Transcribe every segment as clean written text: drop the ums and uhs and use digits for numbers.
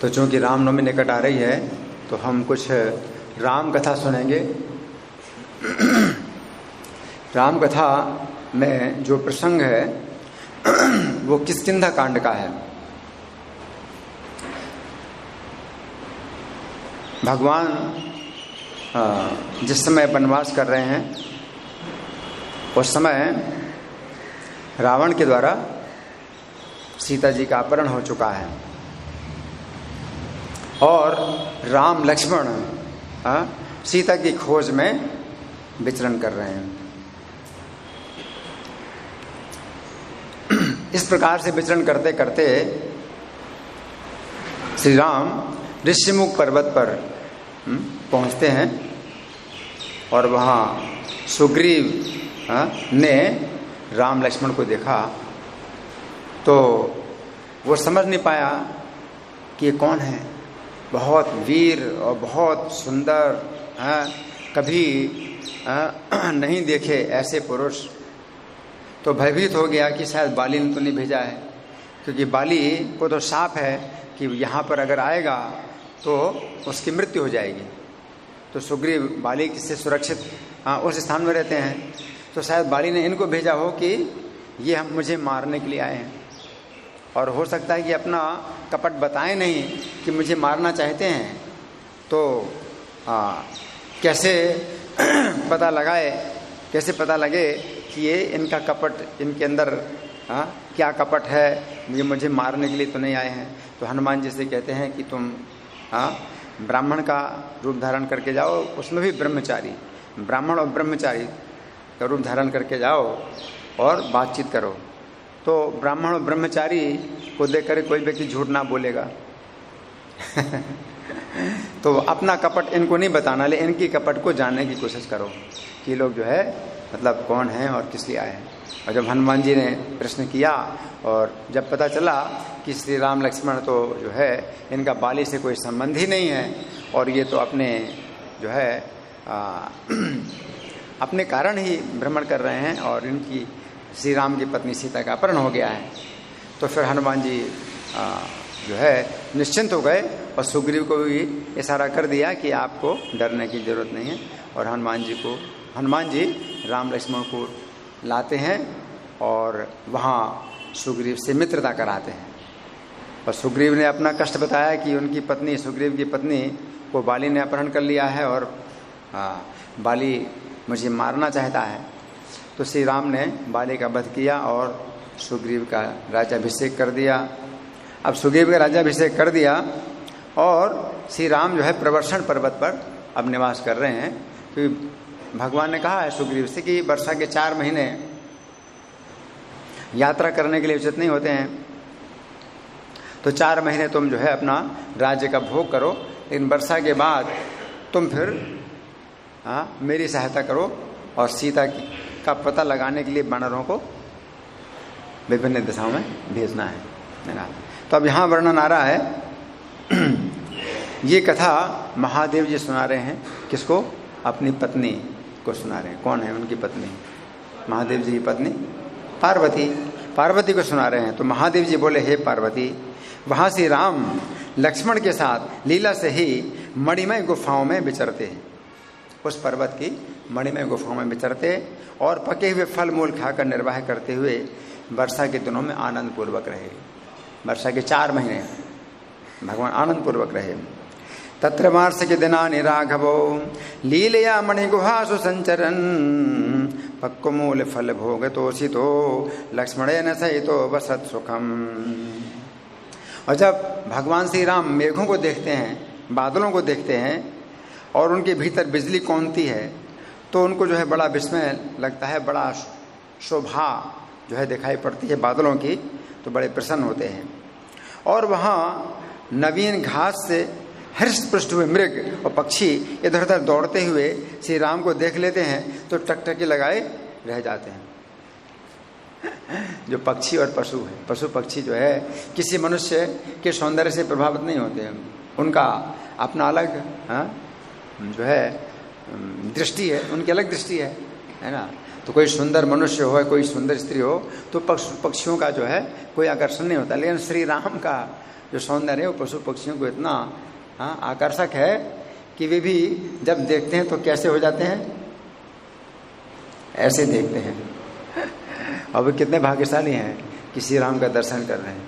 तो चूंकि रामनवमी निकट आ रही है तो हम कुछ राम कथा सुनेंगे। राम कथा में जो प्रसंग है वो किष्किंधा कांड का है। भगवान जिस समय वनवास कर रहे हैं उस समय रावण के द्वारा सीता जी का अपहरण हो चुका है और राम लक्ष्मण सीता की खोज में विचरण कर रहे हैं। इस प्रकार से विचरण करते करते श्री राम ऋषिमुख पर्वत पर पहुंचते हैं और वहां सुग्रीव ने राम लक्ष्मण को देखा तो वो समझ नहीं पाया कि ये कौन है। बहुत वीर और बहुत सुंदर कभी नहीं देखे ऐसे पुरुष। तो भयभीत हो गया कि शायद बाली ने तो नहीं भेजा है, क्योंकि बाली को तो साफ है कि यहाँ पर अगर आएगा तो उसकी मृत्यु हो जाएगी। तो सुग्रीव बाली से सुरक्षित उस स्थान में रहते हैं, तो शायद बाली ने इनको भेजा हो कि ये हम मुझे मारने के लिए आए हैं। और हो सकता है कि अपना कपट बताएं नहीं कि मुझे मारना चाहते हैं। तो कैसे पता लगे कि ये इनका कपट, इनके अंदर क्या कपट है, ये मुझे मारने के लिए तो नहीं आए हैं। तो हनुमान जी से कहते हैं कि तुम ब्राह्मण का रूप धारण करके जाओ, उसमें भी ब्रह्मचारी, ब्राह्मण और ब्रह्मचारी का रूप धारण करके जाओ और बातचीत करो। तो ब्राह्मण और ब्रह्मचारी को देखकर कोई व्यक्ति झूठ ना बोलेगा। तो अपना कपट इनको नहीं बताना, लेकिन इनकी कपट को जानने की कोशिश करो कि लोग जो है मतलब कौन हैं और किस लिए आए हैं। और जब हनुमान जी ने प्रश्न किया और जब पता चला कि श्री राम लक्ष्मण तो जो है इनका बाली से कोई संबंध ही नहीं है और ये तो अपने जो है अपने कारण ही भ्रमण कर रहे हैं और इनकी श्री राम की पत्नी सीता का अपहरण हो गया है, तो फिर हनुमान जी जो है निश्चिंत हो गए और सुग्रीव को भी इशारा कर दिया कि आपको डरने की जरूरत नहीं है। और हनुमान जी राम लक्ष्मण को लाते हैं और वहाँ सुग्रीव से मित्रता कराते हैं। और सुग्रीव ने अपना कष्ट बताया कि उनकी पत्नी, सुग्रीव की पत्नी को बाली ने अपहरण कर लिया है और बाली मुझे मारना चाहता है। तो श्री राम ने बाली का वध किया और सुग्रीव का राज्याभिषेक कर दिया। अब सुग्रीव का राज्याभिषेक कर दिया और श्री राम जो है प्रवर्षण पर्वत पर अब निवास कर रहे हैं। क्योंकि भगवान ने कहा है सुग्रीव से कि वर्षा के 4 महीने यात्रा करने के लिए उचित नहीं होते हैं, तो 4 महीने तुम जो है अपना राज्य का भोग करो, लेकिन वर्षा के बाद तुम फिर मेरी सहायता करो और सीता का पता लगाने के लिए वानरों को विभिन्न दिशाओं में भेजना है ना। तो अब यहाँ वर्णन आ रहा है, ये कथा महादेव जी सुना रहे हैं। किसको? अपनी पत्नी को सुना रहे हैं। कौन है उनकी पत्नी? महादेव जी की पत्नी पार्वती को सुना रहे हैं। तो महादेव जी बोले, हे पार्वती, वहाँ से राम लक्ष्मण के साथ लीला से ही मणिमय गुफाओं में विचरते हैं। उस पर्वत की मणिमय गुफाओं में विचरते और पके हुए फल मूल खाकर निर्वाह करते हुए वर्षा के दिनों में आनंद पूर्वक रहे। वर्षा के 4 महीने भगवान आनंद पूर्वक रहे। तत्र वार्षिक दिनानि राघवो लीलया मणिगुहासु संचरन् पक्वमूल फल भोगतोषितो लक्ष्मणेन सहितो वसत सुखम। और जब भगवान श्री राम मेघों को देखते हैं, बादलों को देखते हैं और उनके भीतर बिजली कौनती है, तो उनको जो है बड़ा विस्मय लगता है, बड़ा शोभा जो है दिखाई पड़ती है बादलों की, तो बड़े प्रसन्न होते हैं। और वहाँ नवीन घास से हर्षपुष्ट हुए मृग और पक्षी इधर उधर दौड़ते हुए श्री राम को देख लेते हैं तो टकटकी लगाए रह जाते हैं। जो पक्षी और पशु पक्षी जो है किसी मनुष्य के सौंदर्य से प्रभावित नहीं होते हैं, उनका अपना अलग जो है दृष्टि है, उनकी अलग दृष्टि है ना। तो कोई सुंदर मनुष्य हो, कोई सुंदर स्त्री हो, तो पक्षियों का जो है कोई आकर्षण नहीं होता, लेकिन श्री राम का जो सौंदर्य है वो पशु पक्षियों को इतना आकर्षक है कि वे भी जब देखते हैं तो कैसे हो जाते हैं, ऐसे देखते हैं। और वे कितने भाग्यशाली हैं कि श्री राम का दर्शन कर रहे हैं,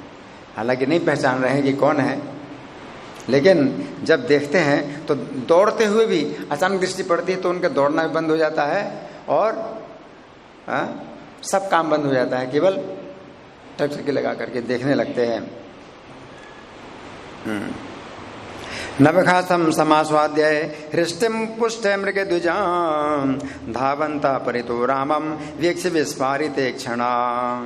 हालांकि नहीं पहचान रहे हैं कि कौन है, लेकिन जब देखते हैं तो दौड़ते हुए भी अचानक दृष्टि पड़ती है तो उनका दौड़ना भी बंद हो जाता है और सब काम बंद हो जाता है, केवल टकटकी लगा करके देखने लगते हैं। नवखासम समास्वाध्याय हृष्टिम पुष्टे मृग द्विजाम धावंता परितो रामम वीक्ष विस्फारिते क्षणाम।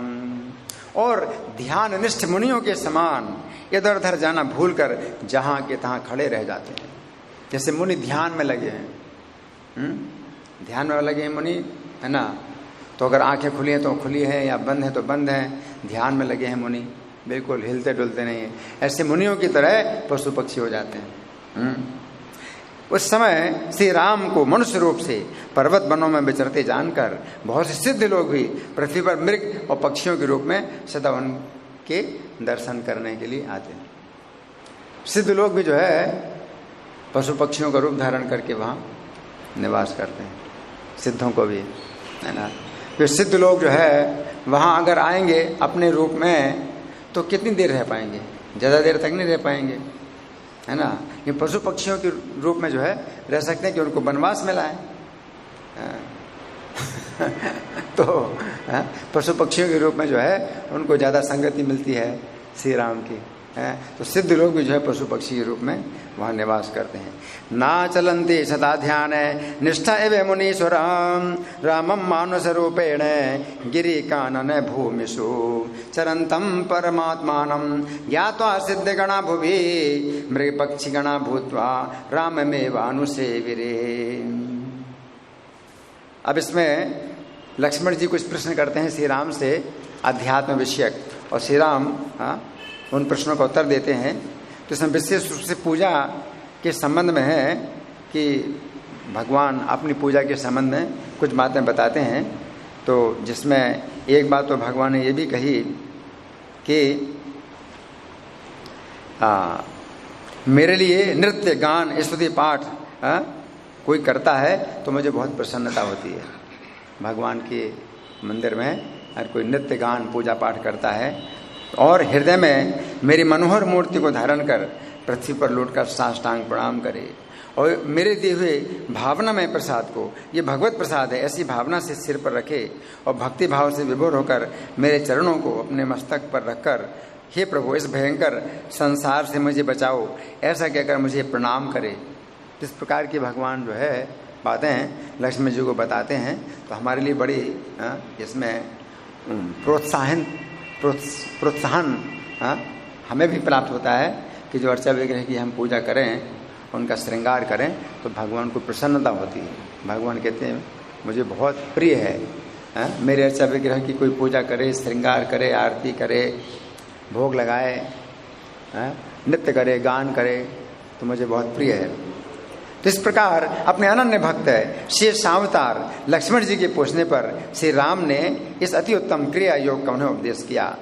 और ध्यान निष्ठ मुनियों के समान इधर उधर जाना भूलकर जहां के तहां खड़े रह जाते हैं। जैसे मुनि ध्यान में लगे हैं, ध्यान में लगे हैं मुनि, है ना, तो अगर आंखें खुली हैं तो खुली है या बंद है तो बंद है, ध्यान में लगे हैं मुनि, बिल्कुल हिलते डुलते नहीं है। ऐसे मुनियों की तरह पशु पक्षी हो जाते हैं। उस समय श्री राम को मनुष्य रूप से पर्वत वनों में विचरते जानकर बहुत से सिद्ध लोग भी पृथ्वी पर मृग और पक्षियों के रूप में सदा उनके दर्शन करने के लिए आते हैं। सिद्ध लोग भी जो है पशु पक्षियों का रूप धारण करके वहाँ निवास करते हैं, सिद्धों को भी, है ना। वे सिद्ध लोग जो है वहाँ अगर आएंगे अपने रूप में तो कितनी देर रह पाएंगे, ज़्यादा देर तक नहीं रह पाएंगे, है ना। ये पशु पक्षियों के रूप में जो है रह सकते हैं कि उनको वनवास मिला है। तो पशु पक्षियों के रूप में जो है उनको ज़्यादा संगति मिलती है श्री राम की, है। तो सिद्ध लोग भी जो है पशु पक्षी के रूप में वहाँ निवास करते हैं। ना चलन्ति सदा ध्यान निष्ठा एवं मुनीश्वरम रामम मानुष रूपेण गिरि कानन भूमिषु चरंतम परमात्मानं ज्ञात्वा सिद्धगणा भुवि मृग पक्षिगणा भूत्वा राममेवानुसेविरे। अब इसमें लक्ष्मण जी कुछ प्रश्न करते हैं श्री राम से अध्यात्म विषयक, और श्री राम उन प्रश्नों का उत्तर देते हैं। तो इसमें विशेष रूप से पूजा के संबंध में है कि भगवान अपनी पूजा के संबंध में कुछ बातें बताते हैं। तो जिसमें एक बात तो भगवान ने ये भी कही कि मेरे लिए नृत्य गान स्तुति पाठ कोई करता है तो मुझे बहुत प्रसन्नता होती है। भगवान के मंदिर में हर कोई नृत्य गान पूजा पाठ करता है और हृदय में मेरी मनोहर मूर्ति को धारण कर पृथ्वी पर लौटकर साष्टांग प्रणाम करे और मेरे दिए हुए भावनामय प्रसाद को, ये भगवत प्रसाद है, ऐसी भावना से सिर पर रखे और भक्ति भाव से विभोर होकर मेरे चरणों को अपने मस्तक पर रखकर हे प्रभु इस भयंकर संसार से मुझे बचाओ, ऐसा कहकर मुझे प्रणाम करे। इस प्रकार की भगवान जो है बातें लक्ष्मण जी को बताते हैं। तो हमारे लिए बड़ी इसमें प्रोत्साहन हमें भी प्राप्त होता है कि जो अर्चा विग्रह की हम पूजा करें, उनका श्रृंगार करें तो भगवान को प्रसन्नता होती है। भगवान कहते हैं मुझे बहुत प्रिय है मेरे अर्चा विग्रह की कोई पूजा करे, श्रृंगार करे, आरती करे, भोग लगाए, नृत्य करे, गान करे, तो मुझे बहुत प्रिय है। तो इस प्रकार अपने अनन्य भक्त श्री शावतार लक्ष्मण जी के पूछने पर श्री राम ने इस अति उत्तम क्रिया योग का उन्हें उपदेश किया।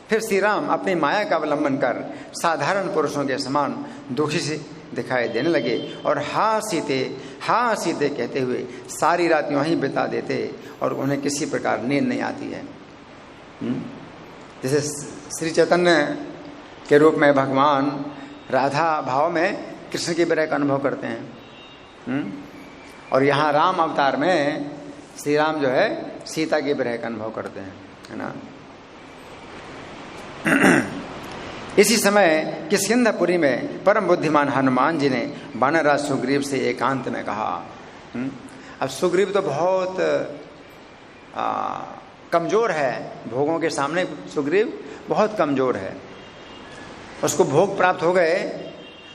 फिर श्री राम अपनी माया का अवलंबन कर साधारण पुरुषों के समान दुखी से दिखाई देने लगे और हाँ सीते कहते हुए सारी रात यूं ही बिता देते और उन्हें किसी प्रकार नींद नहीं आती है। जैसे श्री चैतन्य के रूप में भगवान राधा भाव में कृष्ण के विरह का अनुभव करते हैं और यहाँ राम अवतार में श्री राम जो है सीता के विरह का अनुभव करते हैं, है ना। इसी समय किष्किंधापुरी में परम बुद्धिमान हनुमान जी ने वानरराज सुग्रीव से एकांत में कहा। अब सुग्रीव तो बहुत कमजोर है, भोगों के सामने सुग्रीव बहुत कमजोर है। उसको भोग प्राप्त हो गए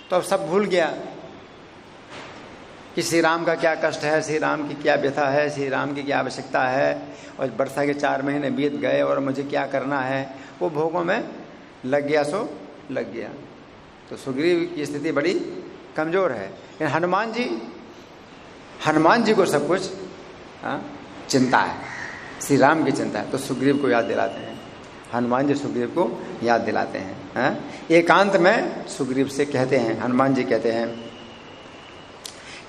तो अब सब भूल गया कि श्री राम का क्या कष्ट है, श्री राम की क्या व्यथा है, श्री राम की क्या आवश्यकता है, और वर्षा के 4 महीने बीत गए और मुझे क्या करना है। वो भोगों में लग गया सो लग गया। तो सुग्रीव की स्थिति बड़ी कमजोर है। लेकिन हनुमान जी को सब कुछ चिंता है, श्री राम की चिंता है। तो सुग्रीव को याद दिलाते हैं, हनुमान जी सुग्रीव को याद दिलाते हैं। एकांत में सुग्रीव से कहते हैं, हनुमान जी कहते हैं,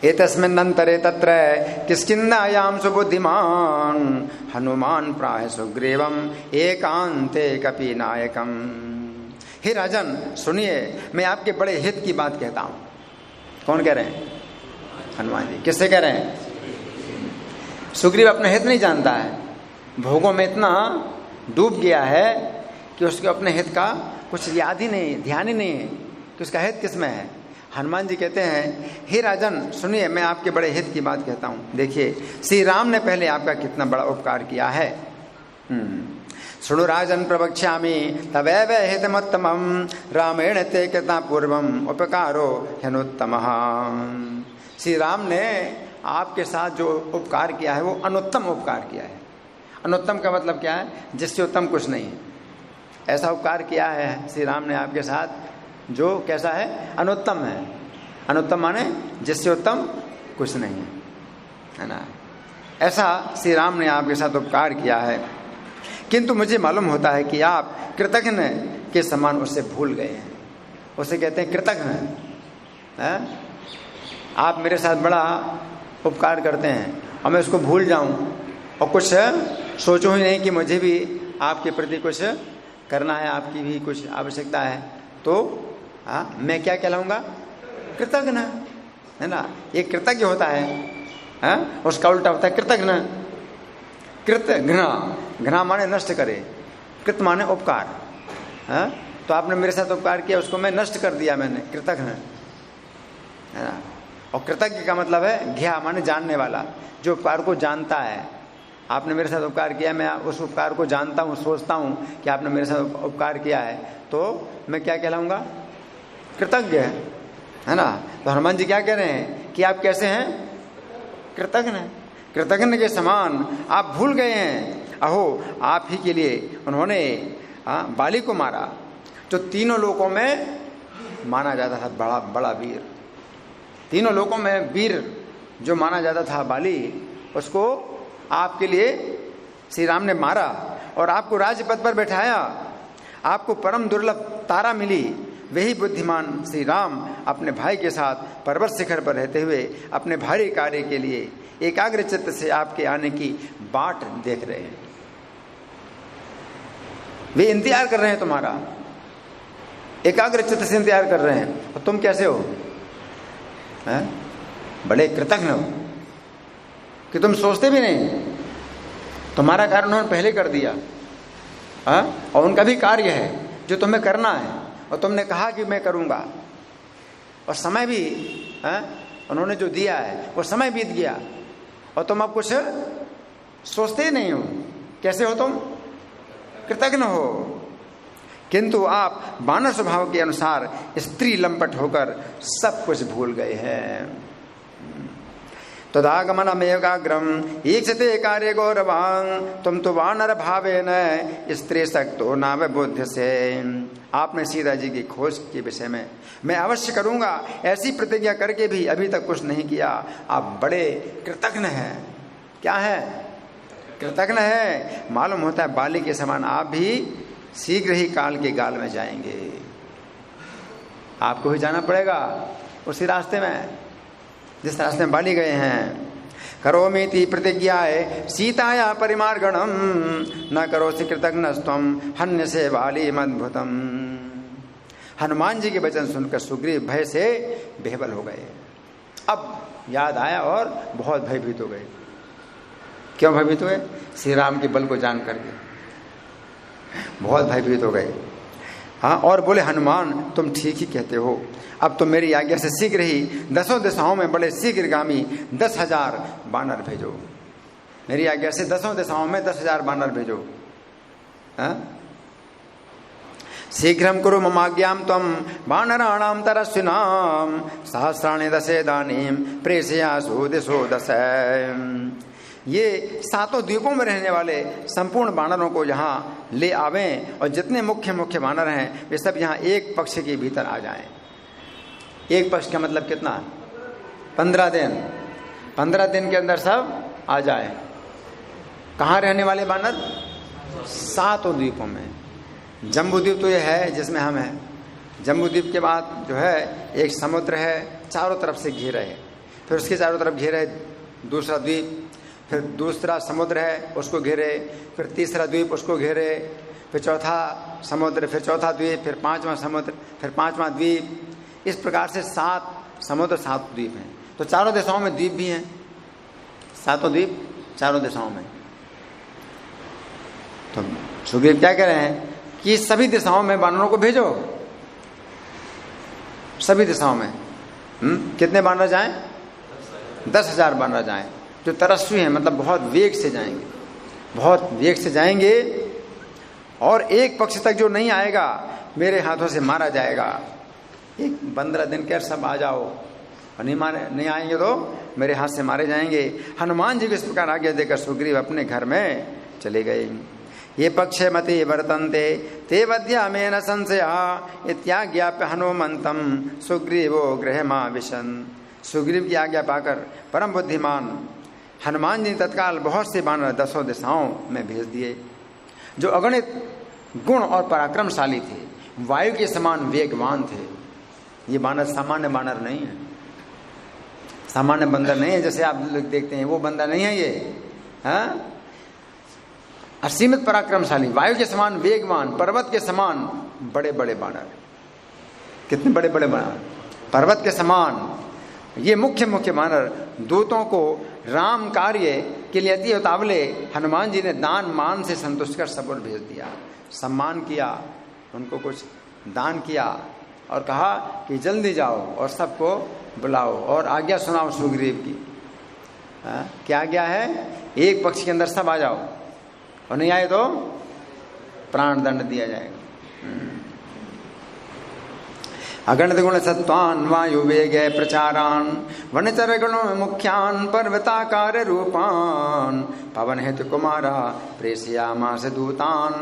एतस्मिन्नन्तरे तत्र किष्किन्धायां सुबुद्धिमान् हनुमान प्राह सुग्रीवम् एकांते कपिनायकम्। हे राजन सुनिए, मैं आपके बड़े हित की बात कहता हूं। कौन कह रहे हैं? हनुमान जी। किससे कह रहे हैं? सुग्रीव अपना हित नहीं जानता है, भोगों में इतना डूब गया है कि उसको अपने हित का कुछ याद ही नहीं, ध्यान ही नहीं है कि उसका हित किस में है। हनुमान जी कहते हैं, हे राजन सुनिए, मैं आपके बड़े हित की बात कहता हूं। देखिए, श्री राम ने पहले आपका कितना बड़ा उपकार किया है। सुनो राजन प्रवक्ष्यामि तवैव हितमुत्तमं रामेण ते कृता पूर्वम उपकारो ह्यनुत्तमः। श्री राम ने आपके साथ जो उपकार किया है वो अनुत्तम उपकार किया है। अनुत्तम का मतलब क्या है? जिससे उत्तम कुछ नहीं है, ऐसा उपकार किया है श्री राम ने आपके साथ जो कैसा है? अनुत्तम है। अनुत्तम माने जिससे उत्तम कुछ नहीं है ना? ऐसा श्री राम ने आपके साथ उपकार किया है, किंतु मुझे मालूम होता है कि आप कृतघ्न के समान उससे भूल गए हैं। उसे कहते हैं कृतघ्न। आप मेरे साथ बड़ा उपकार करते हैं और मैं उसको भूल जाऊं और कुछ सोचूं ही नहीं कि मुझे भी आपके प्रति कुछ करना है, आपकी भी कुछ आवश्यकता है, तो मैं क्या कहलाऊंगा? कृतघ्न, है ना? ये कृतज्ञ होता है, उसका उल्टा होता है कृतघ्न। कृत घृणा, घृणा माने नष्ट करे, कृत माने उपकार। तो आपने मेरे साथ उपकार किया, उसको मैं नष्ट कर दिया मैंने, कृतघ्न, है ना? और कृतज्ञ का मतलब है घ्या माने जानने वाला, जो उपकार को जानता है। आपने मेरे साथ उपकार किया, मैं उस उपकार को जानता हूँ, सोचता हूँ कि आपने मेरे साथ उपकार किया है, तो मैं क्या कहलाऊंगा? कृतज्ञ, है ना? तो हनुमान जी क्या कह रहे हैं कि आप कैसे हैं? कृतज्ञ। कृतज्ञ के समान आप भूल गए हैं। अहो, आप ही के लिए उन्होंने बाली को मारा, जो तीनों लोकों में माना जाता था बड़ा बड़ा वीर। तीनों लोकों में वीर जो माना जाता था बाली, उसको आपके लिए श्री राम ने मारा और आपको राजपद पर बैठाया। आपको परम दुर्लभ तारा मिली। वही बुद्धिमान श्री राम अपने भाई के साथ पर्वत शिखर पर रहते हुए अपने भारी कार्य के लिए एकाग्र चित्त से आपके आने की बाट देख रहे हैं। वे इंतजार कर रहे हैं तुम्हारा, एकाग्र चित्त से इंतजार कर रहे हैं। और तुम कैसे हो? बड़े कृतज्ञ हो कि तुम सोचते भी नहीं, तुम्हारा कार्य उन्होंने पहले कर दिया। और उनका भी कार्य है जो तुम्हें करना है, और तुमने कहा कि मैं करूंगा, और समय भी उन्होंने जो दिया है वो समय बीत गया, और तुम अब कुछ सोचते ही नहीं हो। कैसे हो तुम? कृतज्ञ हो। किंतु आप बानर स्वभाव के अनुसार स्त्री लंपट होकर सब कुछ भूल गए हैं। तदागमनमेकाग्रम ईक्षते कार्य गौरवांग तुम तो वानर भावेन स्त्री शक्तो नाम बुद्ध से। आपने सीता जी की खोज के विषय में मैं अवश्य करूंगा ऐसी प्रतिज्ञा करके भी अभी तक कुछ नहीं किया। आप बड़े कृतज्ञ हैं। क्या है? कृतज्ञ है। मालूम होता है बाली के समान आप भी शीघ्र ही काल के गाल में जाएंगे। आपको ही जाना पड़ेगा उसी रास्ते में जिस रास्ते में बाली गए हैं। करोमीति प्रतिज्ञाए सीताया परिमार्गणम न करोसि कृतघ्नस्त्वम हन्य से बाली मद्भुतम। हनुमान जी के वचन सुनकर सुग्रीव भय से बेहबल हो गए। अब याद आया और बहुत भयभीत हो गए। क्यों भयभीत हुए? श्री राम के बल को जान करके बहुत भयभीत हो गए। हाँ, और बोले हनुमान तुम ठीक ही कहते हो। अब तो मेरी आज्ञा से शीघ्र ही 10 दिशाओं में बड़े शीघ्रगामी 10,000 बानर भेजो। मेरी आज्ञा से 10 दिशाओं में 10,000 बानर भेजो। शीघ्रम कुरु ममाज्ञाम तम बानराणाम तरस्विनाम सहस्राणि दशेदानीम प्रेषयासु दिशो दश। ये 7 द्वीपों में रहने वाले संपूर्ण बानरों को यहाँ ले आवें, और जितने मुख्य मुख्य बानर हैं वे सब यहाँ एक पक्ष के भीतर आ जाएं। एक पक्ष का मतलब कितना? 15 दिन। 15 दिन के अंदर सब आ जाए। कहाँ रहने वाले बानर? 7 द्वीपों में। जम्बूद्वीप तो ये है जिसमें हम हैं। जम्बूद्वीप के बाद जो है एक समुद्र है, चारों तरफ से घिरा है, फिर उसके चारों तरफ घेरे है दूसरा द्वीप, फिर दूसरा समुद्र है उसको घेरे, फिर तीसरा द्वीप उसको घेरे, फिर चौथा समुद्र, फिर चौथा द्वीप, फिर पांचवा समुद्र, फिर पांचवा द्वीप। इस प्रकार से 7 समुद्र 7 द्वीप हैं। तो चारों दिशाओं में द्वीप भी हैं, 7 द्वीप चारों दिशाओं में। तो सुग्रीव क्या कह रहे हैं कि सभी दिशाओं में वानरों को भेजो, सभी दिशाओं में। कितने वानर जाएं? 10,000 वानर जाएं, जो तरस्वी हैं, मतलब बहुत वेग से जाएंगे, बहुत वेग से जाएंगे, और एक पक्ष तक जो नहीं आएगा मेरे हाथों से मारा जाएगा। एक 15 दिन कर सब आ जाओ, और नहीं आएंगे तो मेरे हाथ से मारे जाएंगे। हनुमान जी को इस प्रकार आज्ञा देकर सुग्रीव अपने घर में चले गए। ये पक्ष मति वर्तन्ते ते वध्या में न संशया इत्याज्ञाप्य हनुमंतम सुग्रीवो गृहमाविशन्। सुग्रीव की आज्ञा पाकर परम बुद्धिमान हनुमान जी तत्काल बहुत से वानर 10 दिशाओं में भेज दिए, जो अगणित गुण और पराक्रमशाली थे, वायु के समान वेगवान थे। ये वानर सामान्य वानर नहीं है, सामान्य बंदर नहीं है जैसे आप लोग देखते हैं, वो बंदर नहीं है ये। हाँ, असीमित पराक्रमशाली, वायु के समान वेगवान, पर्वत के समान बड़े बड़े वानर। कितने बड़े बड़े वानर? पर्वत के समान। ये मुख्य वानर दूतों को राम कार्य के लिए अति उतावले हनुमान जी ने दान मान से संतुष्ट कर सब और भेज दिया। सम्मान किया, उनको कुछ दान किया और कहा कि जल्दी जाओ और सबको बुलाओ और आज्ञा सुनाओ सुग्रीव की। क्या आज्ञा है? एक पक्ष के अंदर सब आ जाओ, और नहीं आए तो प्राण दंड दिया जाएगा। अगणित गुण सत्वान वायु वेग प्रचारान वनचर गुणों में मुख्यान पर्वताकार रूपान पवन हेतु कुमारा प्रेषयामास दूतान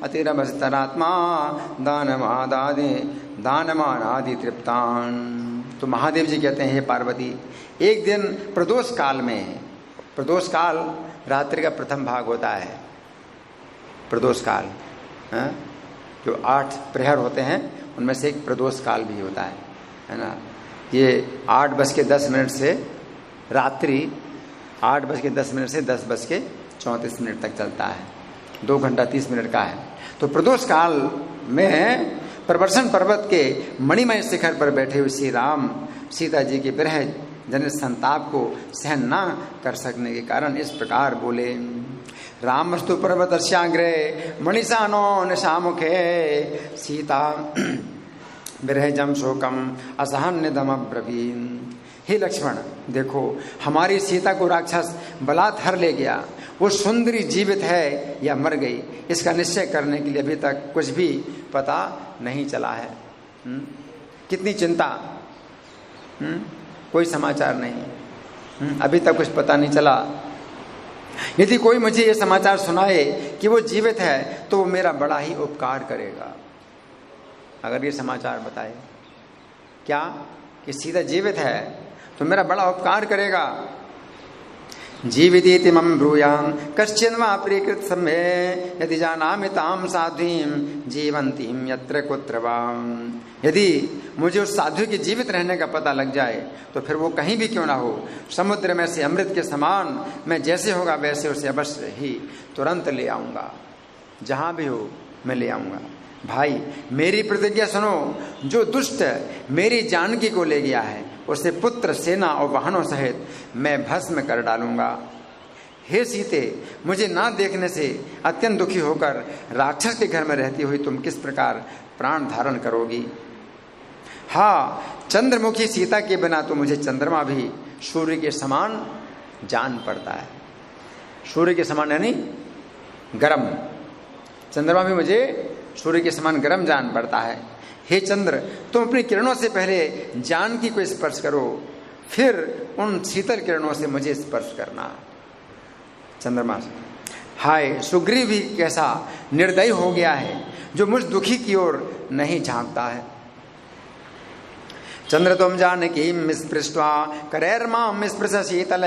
अतिरभस्तरात्मा दानमानादि तृप्तान। तो महादेव जी कहते हैं, हे पार्वती, एक दिन प्रदोष काल में, प्रदोष काल रात्रि का प्रथम भाग होता है, प्रदोष काल, जो 8 प्रहर होते हैं उनमें से एक प्रदोष काल भी होता है ना। ये 8:10 से रात्रि 8:10 से 10:34 तक चलता है, 2 घंटा 30 मिनट का है। तो प्रदोष काल में प्रवर्षण पर्वत के मणिमय शिखर पर बैठे हुए श्री राम सीता जी के विरह जनित संताप को सहन न कर सकने के कारण इस प्रकार बोले। रामस्तु पर्वतस्याग्रे मणिसानो निशामुखे सीता विरहजम शोकम असहन्यदम ब्रवीन। हे लक्ष्मण, देखो हमारी सीता को राक्षस बलात् हर ले गया। वो सुंदरी जीवित है या मर गई, इसका निश्चय करने के लिए अभी तक कुछ भी पता नहीं चला है। कितनी चिंता, कोई समाचार नहीं, अभी तक कुछ पता नहीं चला। यदि कोई मुझे ये समाचार सुनाए कि वो जीवित है तो वो मेरा बड़ा ही उपकार करेगा। अगर ये समाचार बताए क्या कि सीता जीवित है तो मेरा बड़ा उपकार करेगा। जीवितीति मम ब्रूयाम कश्चिन् वा प्रीकृत सम्ये यदि जानामि ताम साध्वीं जीवंतीं यत्र कुत्र वा। यदि मुझे उस साधु के जीवित रहने का पता लग जाए तो फिर वो कहीं भी क्यों ना हो, समुद्र में से अमृत के समान मैं जैसे होगा वैसे उसे अवश्य ही तुरंत ले आऊँगा, जहाँ भी हो मैं ले आऊँगा। भाई मेरी प्रतिज्ञा सुनो, जो दुष्ट मेरी जानकी को ले गया है उसे पुत्र सेना और वाहनों सहित मैं भस्म कर डालूंगा। हे सीते, मुझे ना देखने से अत्यंत दुखी होकर राक्षस के घर में रहती हुई तुम किस प्रकार प्राण धारण करोगी। हाँ, चंद्रमुखी सीता के बिना तो मुझे चंद्रमा भी सूर्य के समान जान पड़ता है। सूर्य के समान यानी गर्म, चंद्रमा भी मुझे सूर्य के समान गर्म जान पड़ता है। हे चंद्र, तुम अपनी किरणों से पहले जानकी को स्पर्श करो, फिर उन शीतल किरणों से मुझे स्पर्श करना। चंद्रमा से हाय, सुग्रीव भी कैसा निर्दयी हो गया है जो मुझ दुखी की ओर नहीं झांकता है। चंद्र तुम जानकी स्पृष्ट्वा करैर्मां स्पृश शीतल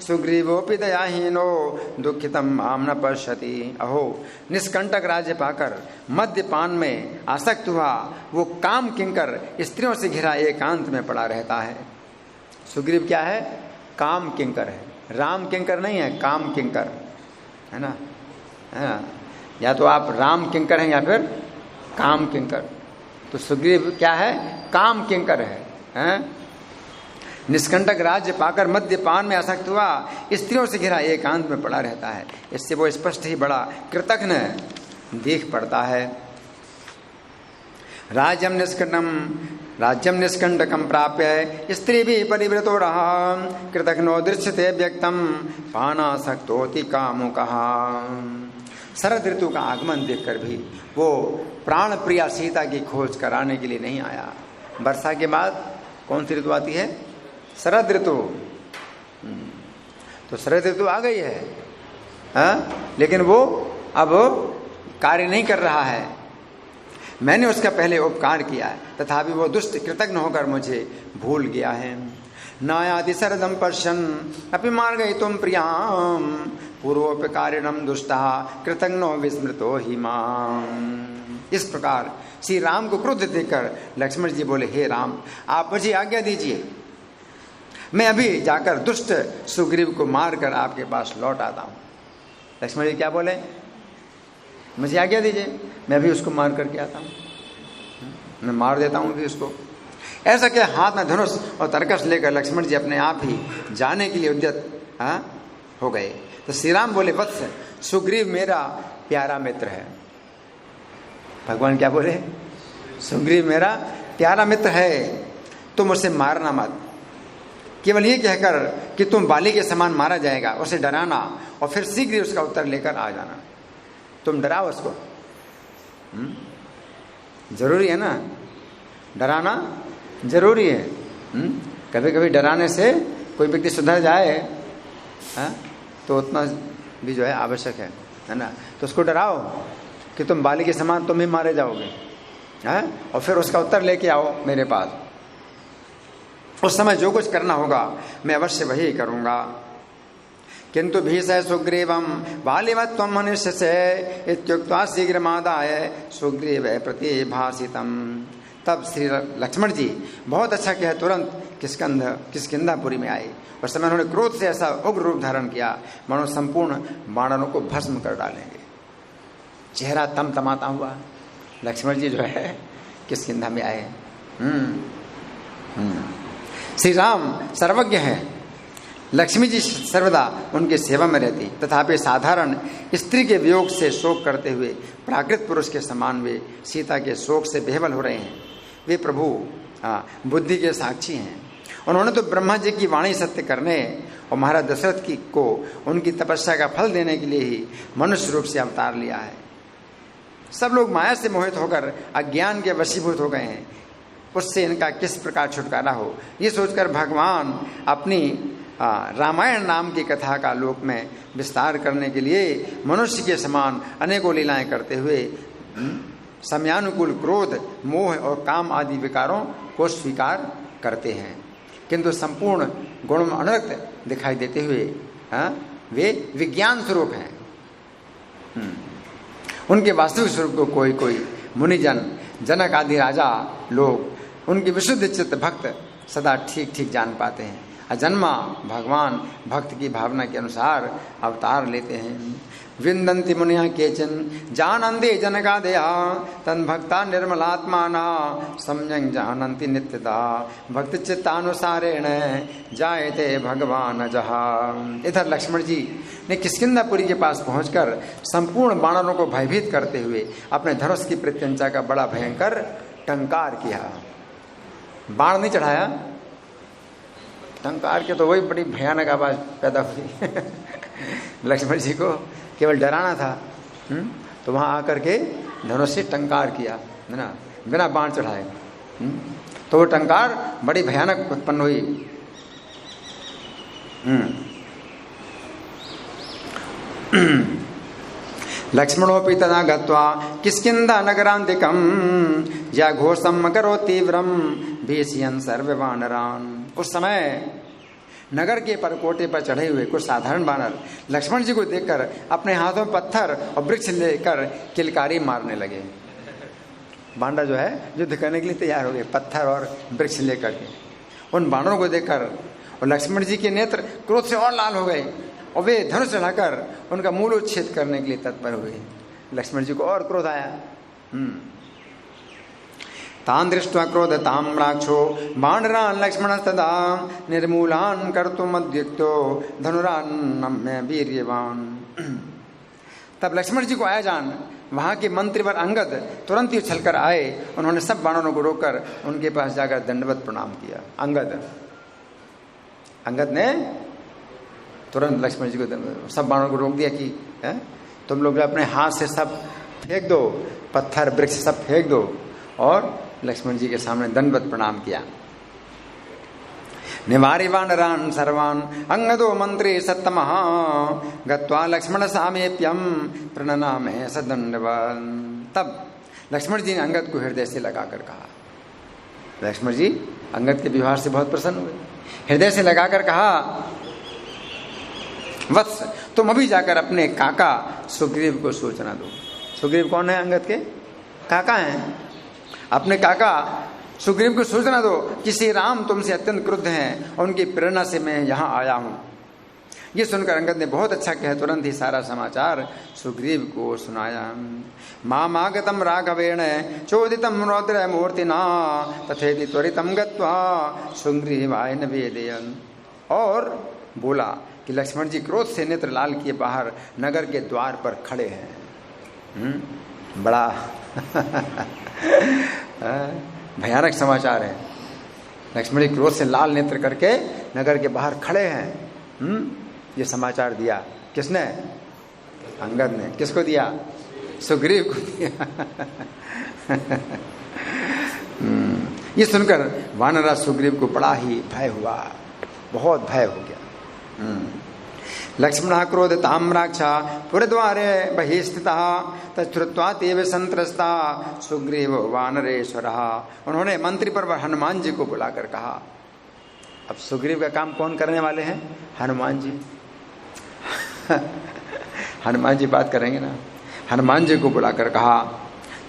सुग्रीवोऽपि दयाहीनो दुखितम माम न पश्यति। अहो, निष्कंटक राज्य पाकर मद्यपान में आसक्त हुआ वो काम किंकर स्त्रियों से घिरा एकांत में पड़ा रहता है। सुग्रीव क्या है? काम किंकर है, राम किंकर नहीं है, काम किंकर है ना, है ना। या तो आप राम किंकर हैं या फिर काम किंकर। तो सुग्रीव क्या है? काम किंकर है? निष्कंटक राज्य पाकर मद्यपान में आसक्त हुआ, स्त्रियों से घिरा एकांत में पड़ा रहता है। इससे वो स्पष्ट ही बड़ा कृतघ्न देख पड़ता है। राज्यम निष्कंटकम प्राप्य स्त्री भी परिवृतो रहा कृतघ्नो दृश्यते व्यक्तम पानासक्तोति कामुकः। शरद ऋतु का आगमन देखकर भी वो प्राण प्रिया सीता की खोज कराने के लिए नहीं आया। वर्षा के बाद कौन सी ऋतु आती है? शरद ऋतु। तो शरद ऋतु आ गई है, लेकिन वो अब कार्य नहीं कर रहा है। मैंने उसका पहले उपकार किया है, तथापि वो दुष्ट कृतघ्न होकर मुझे भूल गया है। नायाति शरदम पर्शन अपि मार्गयितुम प्रियाम पूर्वोपकारिणम दुष्टः कृतघ्नो विस्मृतो हि माम्। इस प्रकार श्री राम को क्रोध देखकर लक्ष्मण जी बोले, हे राम, आप मुझे आज्ञा दीजिए, मैं अभी जाकर दुष्ट सुग्रीव को मारकर आपके पास लौट आता हूं। लक्ष्मण जी क्या बोले? मुझे आज्ञा दीजिए, मैं अभी उसको मार करके आता हूं, मैं मार देता हूं अभी उसको। ऐसा क्या, हाथ में धनुष और तरकश लेकर लक्ष्मण जी अपने आप ही जाने के लिए उद्यत हो गए। तो श्री राम बोले, वत्स, सुग्रीव मेरा प्यारा मित्र है। भगवान क्या बोले? सुग्रीव मेरा प्यारा मित्र है, तुम उसे मारना मत। केवल ये कहकर कि तुम बाली के समान मारा जाएगा उसे डराना, और फिर शीघ्र उसका उत्तर लेकर आ जाना। तुम डराओ उसको, जरूरी है ना, डराना जरूरी है। कभी कभी डराने से कोई व्यक्ति सुधर जाए तो उतना भी जो है आवश्यक है ना। तो उसको डराओ कि तुम बाली के समान तुम ही मारे जाओगे, और फिर उसका उत्तर लेके आओ मेरे पास। उस समय जो कुछ करना होगा मैं अवश्य वही करूंगा। किंतु भीषय सुग्रीवम बालिवत्वम मनुष्यसे इत्युक्त्वा शीघ्रमादाय सुग्रीव प्रतिभासितम। तब श्री लक्ष्मण जी बहुत अच्छा किया, तुरंत किष्किंधापुरी में आए। उस समय उन्होंने क्रोध से ऐसा उग्र रूप धारण किया मानो संपूर्ण वानरों को भस्म कर डालेंगे। चेहरा तमतमाता हुआ लक्ष्मण जी जो है किष्किंधा में आए। श्री राम सर्वज्ञ है, लक्ष्मी जी सर्वदा उनकी सेवा में रहती, तथापि साधारण स्त्री के वियोग से शोक करते हुए प्राकृत पुरुष के समान वे सीता के शोक से बेहबल हो रहे हैं। वे प्रभु बुद्धि के साक्षी हैं। उन्होंने तो ब्रह्मा जी की वाणी सत्य करने और महाराज दशरथ की को उनकी तपस्या का फल देने के लिए ही मनुष्य रूप से अवतार लिया है। सब लोग माया से मोहित होकर अज्ञान के वशीभूत हो गए हैं, उससे इनका किस प्रकार छुटकारा हो, ये सोचकर भगवान अपनी रामायण नाम की कथा का लोक में विस्तार करने के लिए मनुष्य के समान अनेकों लीलाएं करते हुए समयानुकूल क्रोध, मोह और काम आदि विकारों को स्वीकार करते हैं, किंतु संपूर्ण गुण में अनर्थ दिखाई देते हुए वे विज्ञान स्वरूप हैं। उनके वास्तविक स्वरूप को कोई कोई मुनिजन, जनक आदि राजा लोग, उनकी विशुद्ध चित्त भक्त सदा ठीक ठीक जान पाते हैं। अजन्मा भगवान भक्त की भावना के अनुसार अवतार लेते हैं। विंदन्ति मुनिया केचन जानन्ति जनकादया तन भक्ता निर्मलात्माना सम्यक जानन्ति नित्यदा भक्त चित्तानुसारेण जायते भगवान जहा। इधर लक्ष्मण जी ने किष्किंधापुरी के पास पहुंचकर संपूर्ण वानरों को भयभीत करते हुए अपने धनुष की प्रत्यंचा का बड़ा भयंकर टंकार किया। बाण नहीं चढ़ाया, टंकार के तो वही बड़ी भयानक आवाज पैदा हुई। लक्ष्मण जी को केवल डराना था, तो वहां आकर के धनुष से टंकार किया, है ना, बिना बाण चढ़ाए। तो वो टंकार बड़ी भयानक उत्पन्न हुई। लक्ष्मणोपि तदा गत्वा किष्किंधा नगरांतिकं या घोषम करो तीव्रम बेसियन सर्व वानरान। उस समय नगर के परकोटे पर चढ़े हुए कुछ साधारण वानर लक्ष्मण जी को देखकर अपने हाथों में पत्थर और वृक्ष लेकर किलकारी मारने लगे। बांडा जो है युद्ध करने के लिए तैयार हो गए, पत्थर और वृक्ष लेकर के। उन बाणों को देखकर और लक्ष्मण जी के नेत्र क्रोध से और लाल हो गए और वे धनुष चढ़ाकर उनका मूल उच्छेद करने के लिए तत्पर हुए। लक्ष्मण जी को और क्रोध आया। तान दृष्ट्वा क्रोधतां राक्षो बाणरान् लक्ष्मणस्तदा निर्मूलान् कर्तुम् उद्युक्तो धनुरान्नम्य वीर्यवान्। तब लक्ष्मण जी को आया जान वहां के मंत्रीवर अंगद तुरंत ही उछलकर आए। उन्होंने सब बाणों को रोककर उनके पास जाकर दंडवत प्रणाम किया। अंगद ने तुरंत लक्ष्मण जी को सब बाणों को रोक दिया कि तुम लोग अपने हाथ से सब फेंक दो, पत्थर वृक्ष सब फेंक दो, और लक्ष्मण जी के सामने दंडवत प्रणाम किया। निवारि वानरान् सर्वान् अंगदो मंत्री सत्तमः गत्वा लक्ष्मण सामीप्यम प्रणनामे सदंडवन्। तब लक्ष्मण जी ने अंगद को हृदय से लगाकर कहा। लक्ष्मण जी अंगद के व्यवहार से बहुत प्रसन्न हुए, हृदय से लगाकर कहा, वत्स तुम अभी जाकर अपने काका सुग्रीव को सूचना दो। सुग्रीव कौन है? अंगद के काका हैं। अपने काका सुग्रीव को सूचना दो कि श्री राम तुमसे अत्यंत क्रुद्ध हैं और उनकी प्रेरणा से मैं यहाँ आया हूँ। ये सुनकर अंगद ने बहुत अच्छा कहा, तुरंत ही सारा समाचार सुग्रीव को सुनाया। मामागतम राघवेण चोदितम रौद्र मूर्तिना तथेति त्वरितम गत्वा सुग्रीवाय निवेदयन्। और बोला कि लक्ष्मण जी क्रोध से नेत्र लाल किए बाहर नगर के द्वार पर खड़े हैं। बड़ा भयानक समाचार है। लक्ष्मण जी क्रोध से लाल नेत्र करके नगर के बाहर खड़े हैं। ये समाचार दिया किसने? अंगद ने। किसको दिया? सुग्रीव को दिया। ये सुनकर वानरा सुग्रीव को बड़ा ही भय हुआ, बहुत भय हो गया। लक्ष्मण क्रोधतां राक्षा पुरद्वारे बहिः स्थितः तच्छ्रुत्वा तेव संत्रस्ता सुग्रीव वानरेश्वरः। उन्होंने मंत्री पर हनुमान जी को बुलाकर कहा। अब सुग्रीव का काम कौन करने वाले हैं? हनुमान जी। हनुमान जी बात करेंगे ना। हनुमान जी को बुलाकर कहा,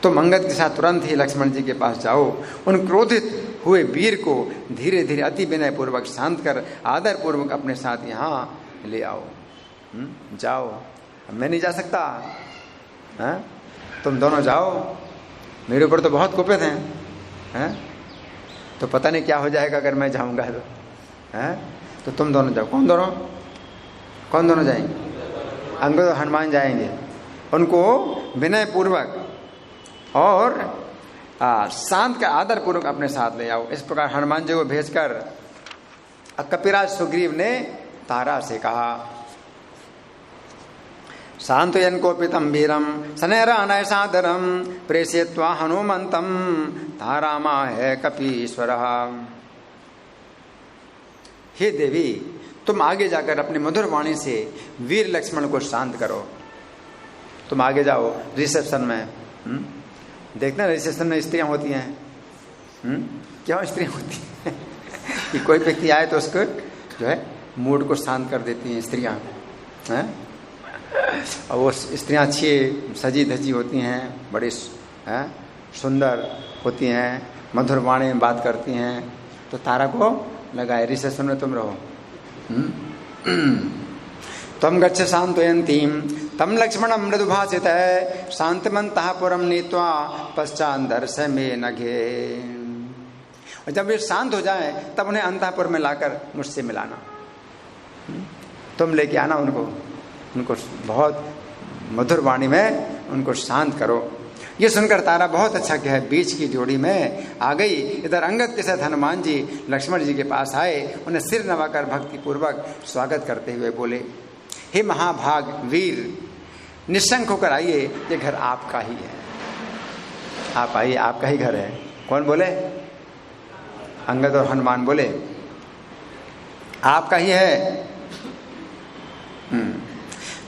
तुम अंगद के साथ तुरंत ही लक्ष्मण जी के पास जाओ, उन क्रोधित हुए वीर को धीरे धीरे अति विनय पूर्वक शांत कर आदर पूर्वक अपने साथ यहाँ ले आओ। जाओ। मैं नहीं जा सकता। तुम दोनों जाओ, मेरे ऊपर तो बहुत कुपित हैं। तो पता नहीं क्या हो जाएगा अगर मैं जाऊंगा तो तुम दोनों जाओ। कौन दोनों? कौन दोनों जाएंगे? अंगद और हनुमान जाएंगे। उनको विनय पूर्वक और शांत का आदर पूर्वक अपने साथ ले आओ। इस प्रकार हनुमान जी को भेजकर कपिराज सुग्रीव ने तारा से कहा, शांतयन कोपितम वीरम सनेरानय सादरम प्रेषयित्वा हनुमंतम तारामाह कपीश्वरः। हे देवी, तुम आगे जाकर अपनी मधुर वाणी से वीर लक्ष्मण को शांत करो। तुम आगे जाओ रिसेप्शन में। देखना रिसेप्शन में स्त्रियां होती हैं। क्यों स्त्रियां होती हैं? कि कोई व्यक्ति आए तो उसको जो है मूड को शांत कर देती हैं स्त्रियां। और वो स्त्रियां अच्छी सजी धजी होती हैं, बड़ी सुंदर होती हैं, मधुर वाणी में बात करती हैं। तो तारा को लगाए रिसेप्शन में तुम रहो। तम गच्छ शांतयन्तीं तम लक्ष्मणं मृदुभाषितः शांतमन्तः पुरं नीत्वा पश्चात् दर्शमे नघे। और जब वे शांत हो जाए तब उन्हें अंतःपुर में लाकर मुझसे मिलाना। तुम लेके आना उनको बहुत मधुर वाणी में उनको शांत करो। ये सुनकर तारा बहुत अच्छा क्या है, बीच की जोड़ी में आ गई। इधर अंगद के साथ हनुमान जी लक्ष्मण जी के पास आए, उन्हें सिर नवाकर भक्ति पूर्वक स्वागत करते हुए बोले, हे महाभाग वीर, निशंक होकर आइए, ये घर आपका ही है। आप आइए, आपका ही घर है। कौन बोले? अंगद और हनुमान बोले, आपका ही है।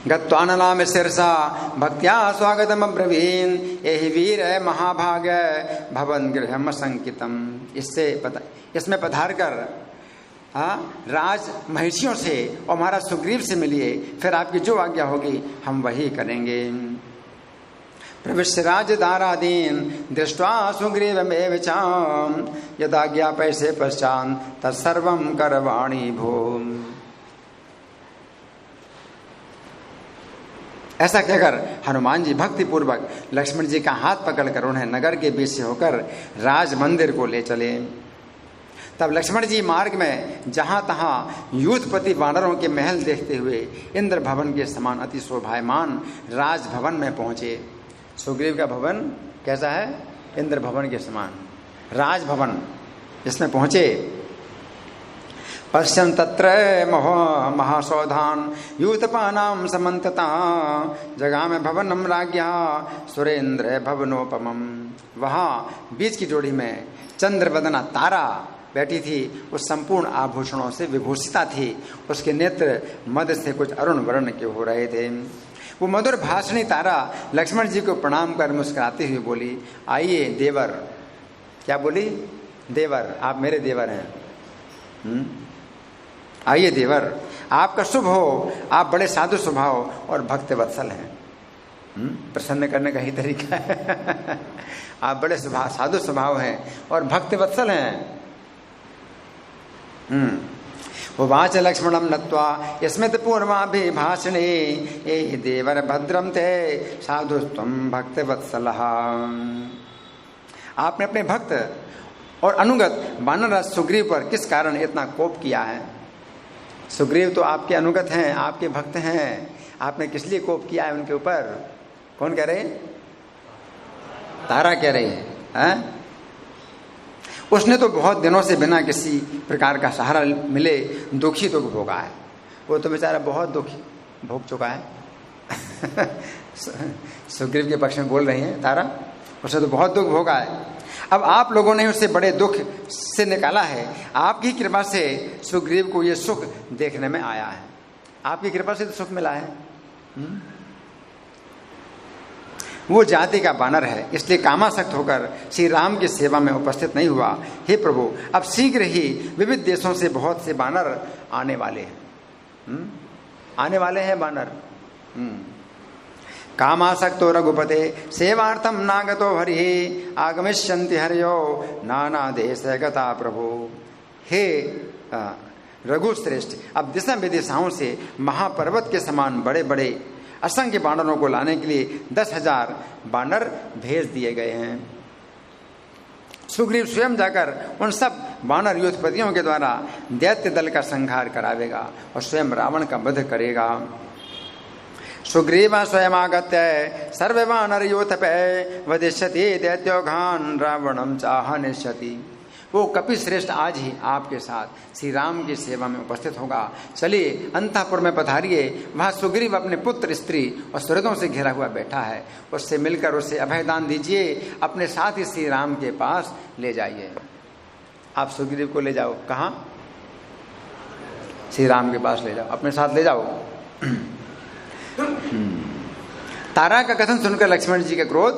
गत्वानलाम शीर्षा भक्त्या स्वागतम अब्रवीन एहि वीर महाभाग भवन गृहम संकितम। इसमें पधार कर राज महिषियों से और महाराज सुग्रीव से मिलिए, फिर आपकी जो आज्ञा होगी हम वही करेंगे। प्रविश्य राजदारादीन दृष्ट्वा सुग्रीवमेव चाम यदाज्ञा पैसे पश्चात तत्सर्वं करवाणी भूम। ऐसा कहकर हनुमान जी भक्ति पूर्वक लक्ष्मण जी का हाथ पकड़कर उन्हें नगर के बीच से होकर राज मंदिर को ले चले। तब लक्ष्मण जी मार्ग में जहां तहां यूथपति वानरों के महल देखते हुए इंद्र भवन के समान अति शोभायमान राजभवन में पहुंचे। सुग्रीव का भवन कैसा है? इंद्र भवन के समान राजभवन, इसमें पहुंचे। पश्यन् तत्र महासौधान यूतपानां समन्तता जगाम भवनम राज्ञा सुरेंद्र भवनोपमम। वहाँ बीच की जोड़ी में चंद्रवदना तारा बैठी थी, उस संपूर्ण आभूषणों से विभूषिता थी। उसके नेत्र मद से कुछ अरुण वर्ण के हो रहे थे। वो मधुर भाषणी तारा लक्ष्मण जी को प्रणाम कर मुस्कुराती हुई बोली, आइए देवर। क्या बोली? देवर, आप मेरे देवर हैं। आइए देवर, आपका शुभ हो। आप बड़े साधु स्वभाव और भक्त वत्सल हैं। प्रसन्न करने का ही तरीका है। आप बड़े साधु स्वभाव हैं और भक्त वत्सल हैं। उवाच लक्ष्मणं नत्वा यस्मित् पूर्वाभिभाषणे ये देवर भद्रम ते साधुस्त्वं भक्त वत्सलः। आपने अपने भक्त और अनुगत वानरराज सुग्रीव पर किस कारण इतना कोप किया है? सुग्रीव तो आपके अनुगत हैं, आपके भक्त हैं, आपने किस लिए कोप किया है उनके ऊपर? कौन कह रहे हैं? तारा कह रही है। उसने तो बहुत दिनों से बिना किसी प्रकार का सहारा मिले दुखी दुख भोगा है। वो तो बेचारा बहुत दुख भोग चुका है। सुग्रीव के पक्ष में बोल रही हैं तारा, उसने तो बहुत दुख भोगा है। अब आप लोगों ने उसे बड़े दुख से निकाला है। आपकी कृपा से सुग्रीव को ये सुख देखने में आया है। आपकी कृपा से तो सुख मिला है। वो जाति का बानर है, इसलिए कामासक्त होकर श्री राम की सेवा में उपस्थित नहीं हुआ। हे प्रभु, अब शीघ्र ही विविध देशों से बहुत से बानर आने वाले हैं। आने वाले हैं बानर। कामासक्तो रघुपते सेवार्थम नागतो हरि आगमिष्यन्ति हर्यो नाना देश गता प्रभु। हे रघुश्रेष्ठ, अब दिशा विदिशाओं से महापर्वत के समान बड़े बड़े असंख्य बानरों को लाने के लिए 10,000 बानर भेज दिए गए हैं। सुग्रीव स्वयं जाकर उन सब बानर योधपतियों के द्वारा दैत्य दल का संहार करावेगा और स्वयं रावण का वध करेगा। सुग्रीव स्वयमागत्य सर्वे वानर योथपे वदिष्यति दैत्योघान रावणम चाहनिष्यति। वो कपि श्रेष्ठ आज ही आपके साथ श्री राम की सेवा में उपस्थित होगा। चलिए अंतःपुर में पधारिए। वहाँ सुग्रीव अपने पुत्र, स्त्री और सुहृदों से घिरा हुआ बैठा है। उससे मिलकर उसे अभयदान दीजिए, अपने साथ ही श्री राम के पास ले जाइए। आप सुग्रीव को ले जाओ। कहाँ? श्री राम के पास ले जाओ, अपने साथ ले जाओ। तारा का कथन सुनकर लक्ष्मण जी का क्रोध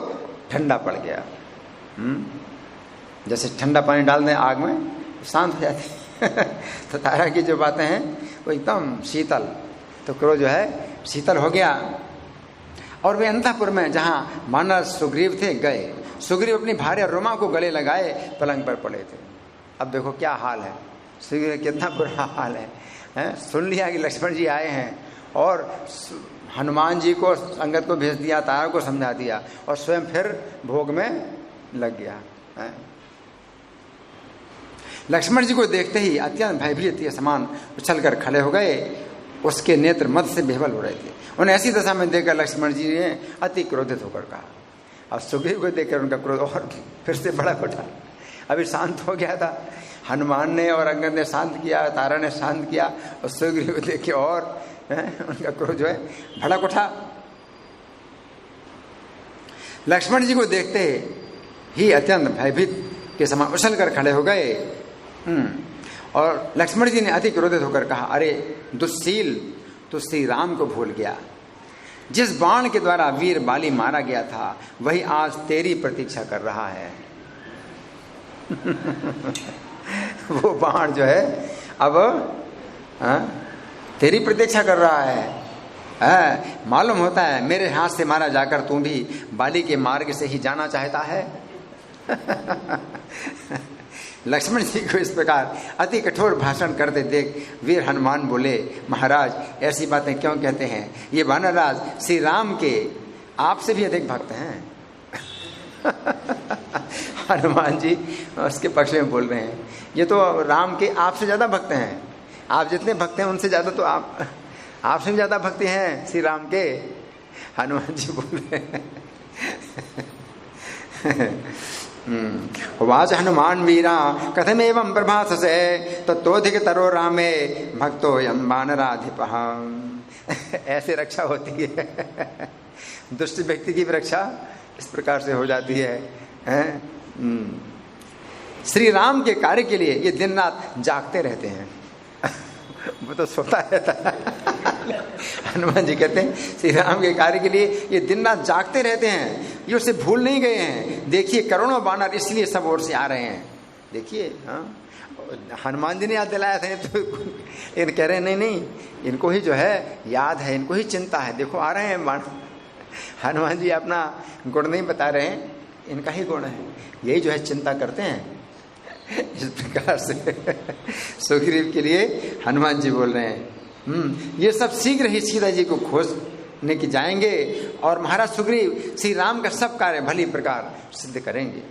ठंडा पड़ गया। जैसे ठंडा पानी डाल दें आग में, शांत हो जाती। तो तारा की जो बातें हैं वो एकदम शीतल। तो क्रोध जो है शीतल हो गया। और वे अंतःपुर में जहाँ वानर सुग्रीव थे गए। सुग्रीव अपनी भार्या रुमा को गले लगाए पलंग पर पड़े थे। अब देखो क्या हाल है, सुग्रीव कितना बुरा हाल है। सुन लिया कि लक्ष्मण जी आए हैं और हनुमान जी को संगत को भेज दिया, तारा को समझा दिया और स्वयं फिर भोग में लग गया है। लक्ष्मण जी को देखते ही अत्यंत भयभीत के समान उछलकर खड़े हो गए। उसके नेत्र मद से बेहवल हो रहे थे। उन्हें ऐसी दशा में देखकर लक्ष्मण जी ने अति क्रोधित होकर कहा। अब सुग्रीव को देखकर उनका क्रोध और फिर से बड़ा उठा। अभी शांत हो गया था, हनुमान ने और अंगद ने शांत किया, तारा ने शांत किया, और सुग्रीव को देख के और उनका क्रोध जो है भड़क उठा। लक्ष्मण जी को देखते ही अत्यंत भयभीत के समान उछल कर खड़े हो गए। और लक्ष्मण जी ने अति क्रोधित होकर कहा, अरे दुस्सील, तू श्री राम को भूल गया। जिस बाण के द्वारा वीर बाली मारा गया था वही आज तेरी प्रतीक्षा कर रहा है। वो बाण जो है अब तेरी प्रतीक्षा कर रहा है। मालूम होता है मेरे हाथ से मारा जाकर तू भी बाली के मार्ग से ही जाना चाहता है। लक्ष्मण जी को इस प्रकार अति कठोर भाषण करते देख वीर हनुमान बोले, महाराज ऐसी बातें क्यों कहते हैं? ये वानरराज श्री राम के आपसे भी अधिक भक्त हैं। हनुमान जी उसके पक्ष में बोल रहे हैं, ये तो राम के आपसे ज्यादा भक्त हैं। आप जितने भक्त हैं उनसे ज्यादा तो आपसे भी ज्यादा भक्ति हैं श्री राम के। हनुमान जी बोल रहे हैं। वाच हनुमान वीरा कथम एवं प्रभाससे तत्तोधिक तरो रामे भक्तो यम वानराधिप। ऐसे रक्षा होती है। दुष्ट व्यक्ति की रक्षा इस प्रकार से हो जाती है। श्री राम के कार्य के लिए ये दिन रात जागते रहते हैं। वो तो सोता रहता है। हनुमान जी कहते हैं श्री राम के कार्य के लिए ये दिन रात जागते रहते हैं, ये उसे भूल नहीं गए हैं। देखिए करोड़ों बानर इसलिए सब ओर से आ रहे हैं। देखिए हनुमान जी ने याद दिलाया था तो लेकिन कह रहे हैं नहीं इनको ही जो है याद है, इनको ही चिंता है। देखो आ रहे हैं बानर। हनुमान जी अपना गुण नहीं बता रहे हैं, इनका ही गुण है। यही जो है चिंता करते हैं। इस प्रकार से सुग्रीव के लिए हनुमान जी बोल रहे हैं। ये सब शीघ्र ही सीता जी को खोजने की जाएंगे और महाराज सुग्रीव श्री राम का सब कार्य भली प्रकार सिद्ध करेंगे।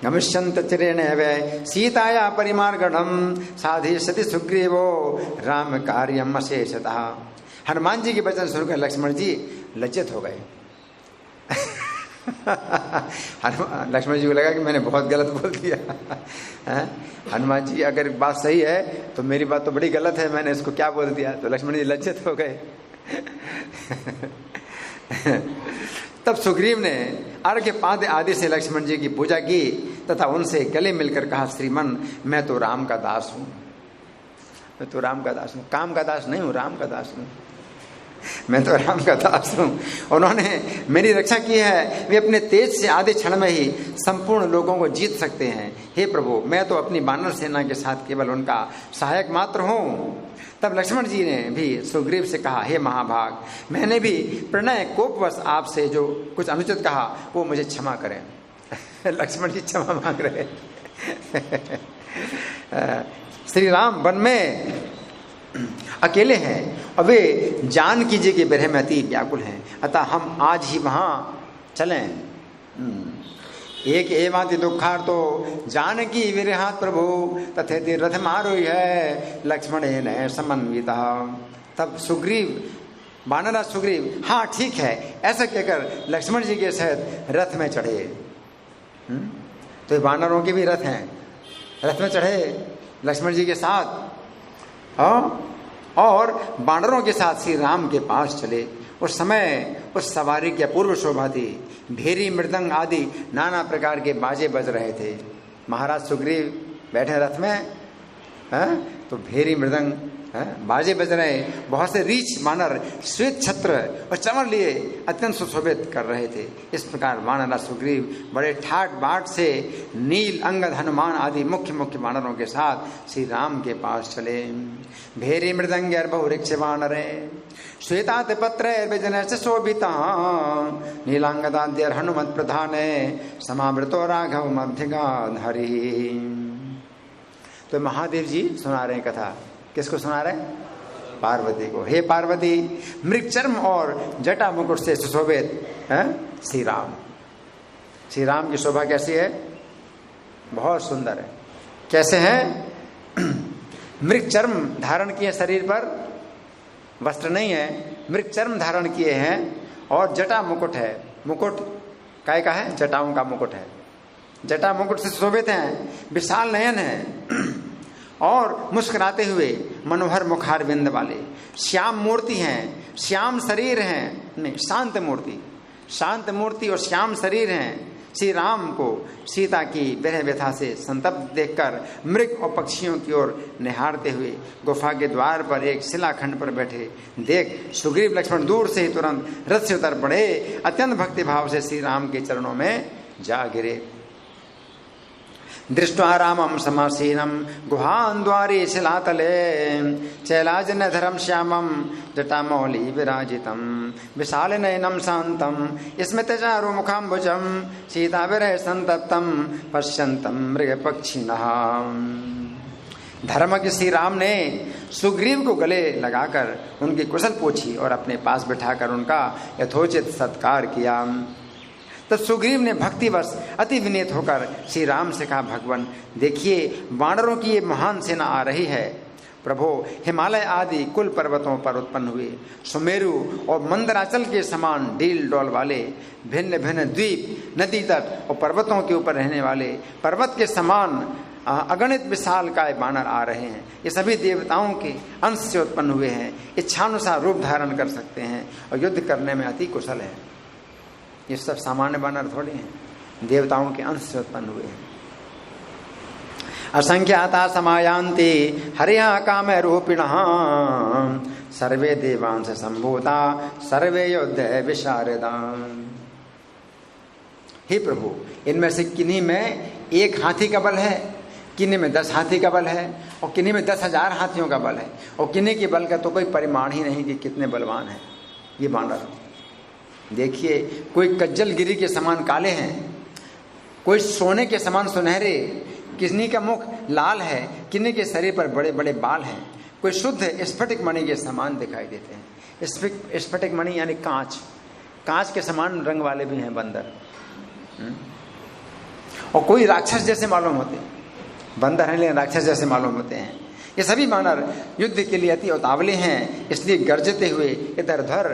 गमिष्यन्त चिरेण वै सीताया परिमार्गणम साधिष्यति सुग्रीवो राम कार्यम अशेषतः। हनुमान जी के वचन सुनकर लक्ष्मण जी लज्जित हो गए। लक्ष्मण जी को लगा कि मैंने बहुत गलत बोल दिया। हनुमान जी अगर बात सही है तो मेरी बात तो बड़ी गलत है, मैंने इसको क्या बोल दिया। तो लक्ष्मण जी लज्जित हो गए। तब सुग्रीव ने अर्घ्य पाद्य आदि से लक्ष्मण जी की पूजा की तथा उनसे गले मिलकर कहा, श्रीमन मैं तो राम का दास हूं, मैं तो राम का दास हूं, काम का दास नहीं हूं, राम का दास हूं, मैं तो राम का दास हूं। उन्होंने मेरी रक्षा की है, वे अपने तेज से आधे क्षण में ही संपूर्ण लोगों को जीत सकते हैं। हे प्रभु मैं तो अपनी बानर सेना के साथ केवल उनका सहायक मात्र हूं। तब लक्ष्मण जी ने भी सुग्रीव से कहा, हे महाभाग मैंने भी प्रणय कोपवश आपसे जो कुछ अनुचित कहा वो मुझे क्षमा करें। लक्ष्मण जी क्षमा मांग रहे। श्री राम वन में अकेले हैं और वे जानकी जी के विरह में अति व्याकुल हैं, अतः हम आज ही वहां चलें। एक एवाति दुखार्तो जानकी विरहात प्रभु तथेति रथ मारोही है लक्ष्मण ने समन्विता। तब सुग्रीव वानरराज सुग्रीव हाँ ठीक है ऐसा कहकर लक्ष्मण जी के सहित रथ में चढ़े। तो वानरों के भी रथ हैं, रथ में चढ़े लक्ष्मण जी के साथ और बानरों के साथ श्री राम के पास चले। उस समय उस सवारी की अपूर्व शोभा थी। भेरी मृदंग आदि नाना प्रकार के बाजे बज रहे थे। महाराज सुग्रीव बैठे रथ में तो भेरी मृदंग बाजे बज रहे। बहुत से रीछ वानर श्वेत छत्र और चमर लिए अत्यंत सुशोभित कर रहे थे। इस प्रकार वानर सुग्रीव बड़े ठाट बाट से नील अंगद हनुमान आदि मुख्य मुख्य वानरों के साथ श्री राम के पास चले। भेरी मृदंग बहुरिक्ष वानरे श्वेतात पत्र विजन से शोभिता नीलांगदाद्य हनुमत प्रधान समावृतो राघव मध्यगाधरी। तो महादेव जी सुना रहे कथा। किसको सुना रहे? पार्वती को। हे पार्वती मृगचर्म और जटा मुकुट से सुशोभित श्री राम। श्री राम की शोभा कैसी है? बहुत सुंदर है। कैसे हैं? मृगचर्म धारण किए शरीर पर, वस्त्र नहीं है, मृगचर्म धारण किए हैं और जटा मुकुट है। मुकुट काय का है? जटाओं का मुकुट है। जटा मुकुट से सुशोभित हैं, विशाल नयन है और मुस्कुराते हुए मनोहर मुखारविंद वाले, श्याम मूर्ति हैं, श्याम शरीर हैं, नहीं शांत मूर्ति, शांत मूर्ति और श्याम शरीर हैं, श्री राम को सीता की विरह व्यथा से संतप्त देखकर मृग और पक्षियों की ओर निहारते हुए गुफा के द्वार पर एक शिलाखंड पर बैठे देख सुग्रीव लक्ष्मण दूर से ही तुरंत रथ से उतर पड़े। अत्यंत भक्तिभाव से श्री राम के चरणों में जा गिरे। दृष्ट्वा रामं समासीनं गुहां द्वारे शिलातले चैलाजनधरं श्यामं जटामौलि विराजितं विशालनयनं शान्तं स्मितचारुमुखाम्बुजं सीताविरह संतप्तं पश्यन्तं मृगपक्षिणः। धर्म के श्री राम ने सुग्रीव को गले लगाकर उनकी कुशल पूछी और अपने पास बिठाकर उनका यथोचित सत्कार किया। तब सुग्रीव ने भक्तिवश अति विनीत होकर श्री राम से कहा, भगवान देखिए वानरों की ये महान सेना आ रही है। प्रभु हिमालय आदि कुल पर्वतों पर उत्पन्न हुए सुमेरु और मंदराचल के समान डील डोल वाले भिन्न भिन्न द्वीप नदी तट और पर्वतों के ऊपर रहने वाले पर्वत के समान अगणित विशालकाय वानर आ रहे हैं। ये सभी देवताओं के अंश से उत्पन्न हुए हैं, इच्छानुसार रूप धारण कर सकते हैं और युद्ध करने में अति कुशल है। ये सब सामान्य वानर थोड़े हैं, देवताओं के अंश से उत्पन्न हुए हैं। असंख्याता समायांति हरिया काम रूपिणः सर्वे देवांश संभूता सर्वे योद्धे विशारदा। हे प्रभु, इनमें से किन्हीं में 1 हाथी का बल है, किन्हीं में 10 हाथी का बल है और किन्हीं में 10,000 हाथियों का बल है और किन्हीं के बल का तो कोई परिमाण ही नहीं कि कितने बलवान हैं ये वानर। देखिए, कोई कज्जलगिरी के समान काले हैं, कोई सोने के समान सुनहरे, किन्हीं का मुख लाल है, किन्हीं के शरीर पर बड़े बड़े बाल हैं, कोई शुद्ध स्फटिक मणि के समान दिखाई देते हैं। स्फटिक मणि यानी कांच के समान रंग वाले भी हैं बंदर। और कोई राक्षस जैसे मालूम होते हैं, बंदर हैं लेकिन राक्षस जैसे मालूम होते हैं। ये सभी वानर युद्ध के लिए अति उतावले हैं, इसलिए गरजते हुए इधर उधर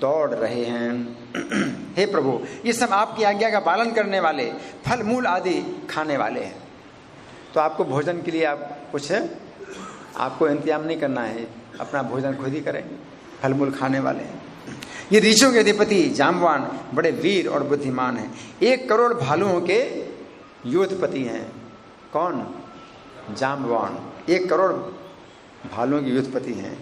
दौड़ रहे हैं। हे प्रभु, ये सब आपकी आज्ञा का पालन करने वाले, फल मूल आदि खाने वाले हैं। तो आपको भोजन के लिए आपको इंतजाम नहीं करना है, अपना भोजन खुद ही करेंगे, फल मूल खाने वाले हैं। ये ऋषियों के अधिपति जाम्बवान बड़े वीर और बुद्धिमान हैं, 1 करोड़ भालुओं के योधपति हैं। कौन? जाम्बवान 1 करोड़ भालुओं के योधपति हैं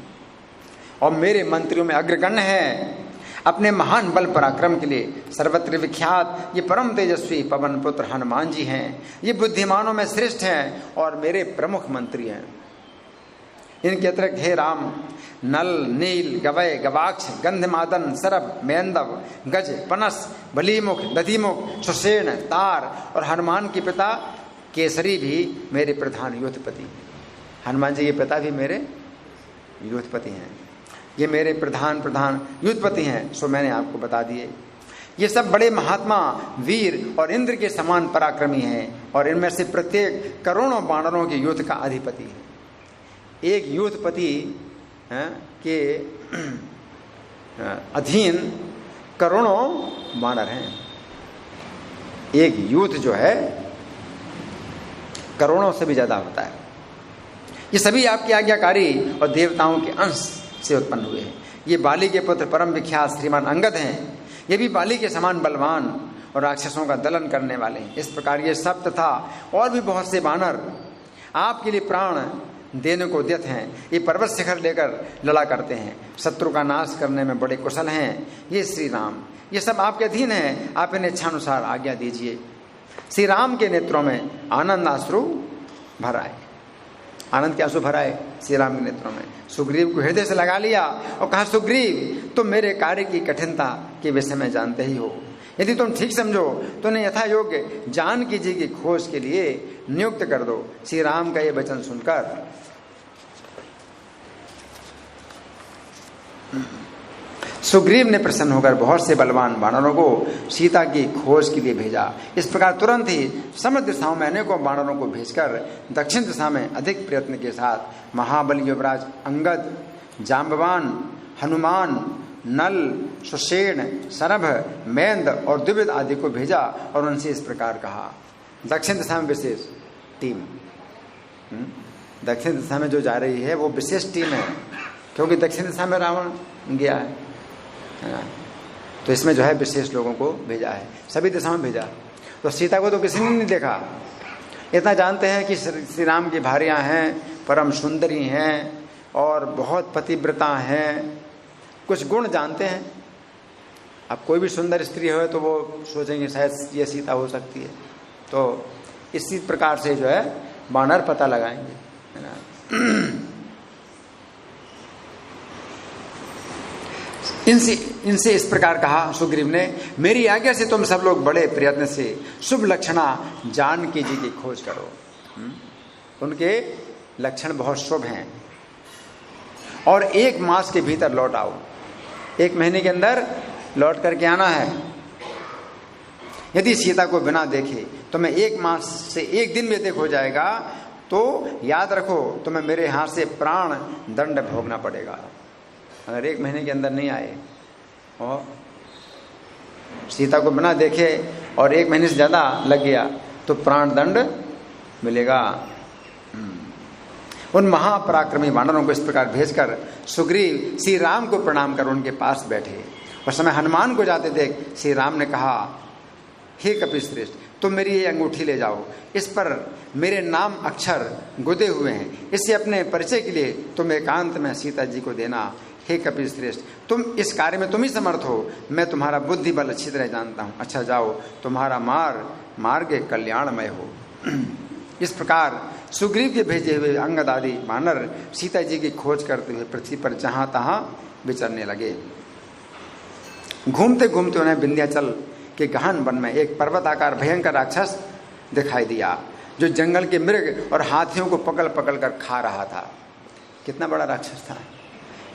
और मेरे मंत्रियों में अग्रगण्य है। अपने महान बल पराक्रम के लिए सर्वत्र विख्यात ये परम तेजस्वी पवन पुत्र हनुमान जी हैं। ये बुद्धिमानों में श्रेष्ठ हैं और मेरे प्रमुख मंत्री हैं। इनके अतिरिक्त हे राम, नल, नील, गवय, गवाक्ष, गंधमादन, सरभ, मेंदव, गज, पनस, बलीमुख, दधिमुख, सुषेण, तार और हनुमान के पिता केसरी भी मेरे प्रधान योधपति। हनुमान जी के पिता भी मेरे योधपति हैं। ये मेरे प्रधान युद्धपति हैं। सो मैंने आपको बता दिए। ये सब बड़े महात्मा, वीर और इंद्र के समान पराक्रमी हैं और इनमें से प्रत्येक करोड़ों वानरों के युद्ध का अधिपति है। एक युद्धपति के अधीन करोड़ों वानर हैं। एक युद्ध जो है करोड़ों से भी ज्यादा होता है। ये सभी आपकी आज्ञाकारी और देवताओं के अंश से उत्पन्न हुए हैं। ये बाली के पुत्र परम विख्यात श्रीमान अंगद हैं। ये भी बाली के समान बलवान और राक्षसों का दलन करने वाले हैं। इस प्रकार ये सब तथा और भी बहुत से वानर आपके लिए प्राण देने को उद्यत हैं। ये पर्वत शिखर लेकर लड़ा करते हैं, शत्रु का नाश करने में बड़े कुशल हैं। ये श्री राम, ये सब आपके अधीन हैं। आप इन्हें इच्छानुसार आज्ञा दीजिए। श्री राम के नेत्रों में आनंद आंसू भर आए। आनंद के आंसू भराए श्री राम के नेत्रों में। सुग्रीव को हृदय से लगा लिया और कहा, सुग्रीव तुम मेरे कार्य की कठिनता के विषय में जानते ही हो। यदि तुम ठीक समझो तो उन्हें यथा योग्य जानकी जी की खोज के लिए नियुक्त कर दो। श्री राम का ये वचन सुनकर सुग्रीव ने प्रसन्न होकर बहुत से बलवान वानरों को सीता की खोज के लिए भेजा। इस प्रकार तुरंत ही समस्त दिशाओं में अनेकों वानरों को भेजकर दक्षिण दिशा में अधिक प्रयत्न के साथ महाबली युवराज अंगद, जाम्बवान, हनुमान, नल, सुषेण, सरभ, मेंद और द्विविद आदि को भेजा और उनसे इस प्रकार कहा। दक्षिण दिशा में विशेष टीम, दक्षिण दिशा में जो जा रही है वो विशेष टीम है, क्योंकि दक्षिण दिशा में रावण गया है। तो इसमें जो है विशेष लोगों को भेजा है, सभी दिशाओं में भेजा। तो सीता को तो किसी ने नहीं देखा। इतना जानते हैं कि श्री राम की भार्या हैं, परम सुंदरी हैं और बहुत पतिव्रता हैं, कुछ गुण जानते हैं। अब कोई भी सुंदर स्त्री हो तो वो सोचेंगे शायद ये सीता हो सकती है, तो इसी प्रकार से जो है वानर पता लगाएंगे, है ना। इनसे इस प्रकार कहा सुग्रीव ने, मेरी आज्ञा से तुम सब लोग बड़े प्रयत्न से शुभ लक्षणा जानकी जी की खोज करो। उनके लक्षण बहुत शुभ हैं और 1 मास के भीतर लौट आओ। 1 महीने के अंदर लौट करके आना है। यदि सीता को बिना देखे तुम्हें 1 मास से 1 दिन में देख हो जाएगा तो याद रखो तुम्हें मेरे हाथ से प्राण दंड भोगना पड़ेगा। अगर 1 महीने के अंदर नहीं आए और सीता को बिना देखे और 1 महीने से ज्यादा लग गया तो प्राण दंड मिलेगा। उन महापराक्रमी वानरों को इस प्रकार भेजकर सुग्रीव श्री राम को प्रणाम कर उनके पास बैठे। उस समय हनुमान को जाते देख श्री राम ने कहा, हे कपिश्रेष्ठ, तुम मेरी ये अंगूठी ले जाओ, इस पर मेरे नाम अक्षर गुदे हुए हैं, इससे अपने परिचय के लिए तुम एकांत में सीता जी को देना। हे कपिश्रेष्ठ, तुम इस कार्य में तुम ही समर्थ हो, मैं तुम्हारा बुद्धि बल अच्छी तरह जानता हूँ। अच्छा जाओ, तुम्हारा मार्ग कल्याणमय हो। इस प्रकार सुग्रीव के भेजे हुए अंगद आदि वानर सीता जी की खोज करते हुए पृथ्वी पर जहां तहां विचरने लगे। घूमते घूमते उन्हें विंध्याचल के गहन वन में एक पर्वताकार भयंकर राक्षस दिखाई दिया, जो जंगल के मृग और हाथियों को पकड़ पकड़ कर खा रहा था। कितना बड़ा राक्षस था,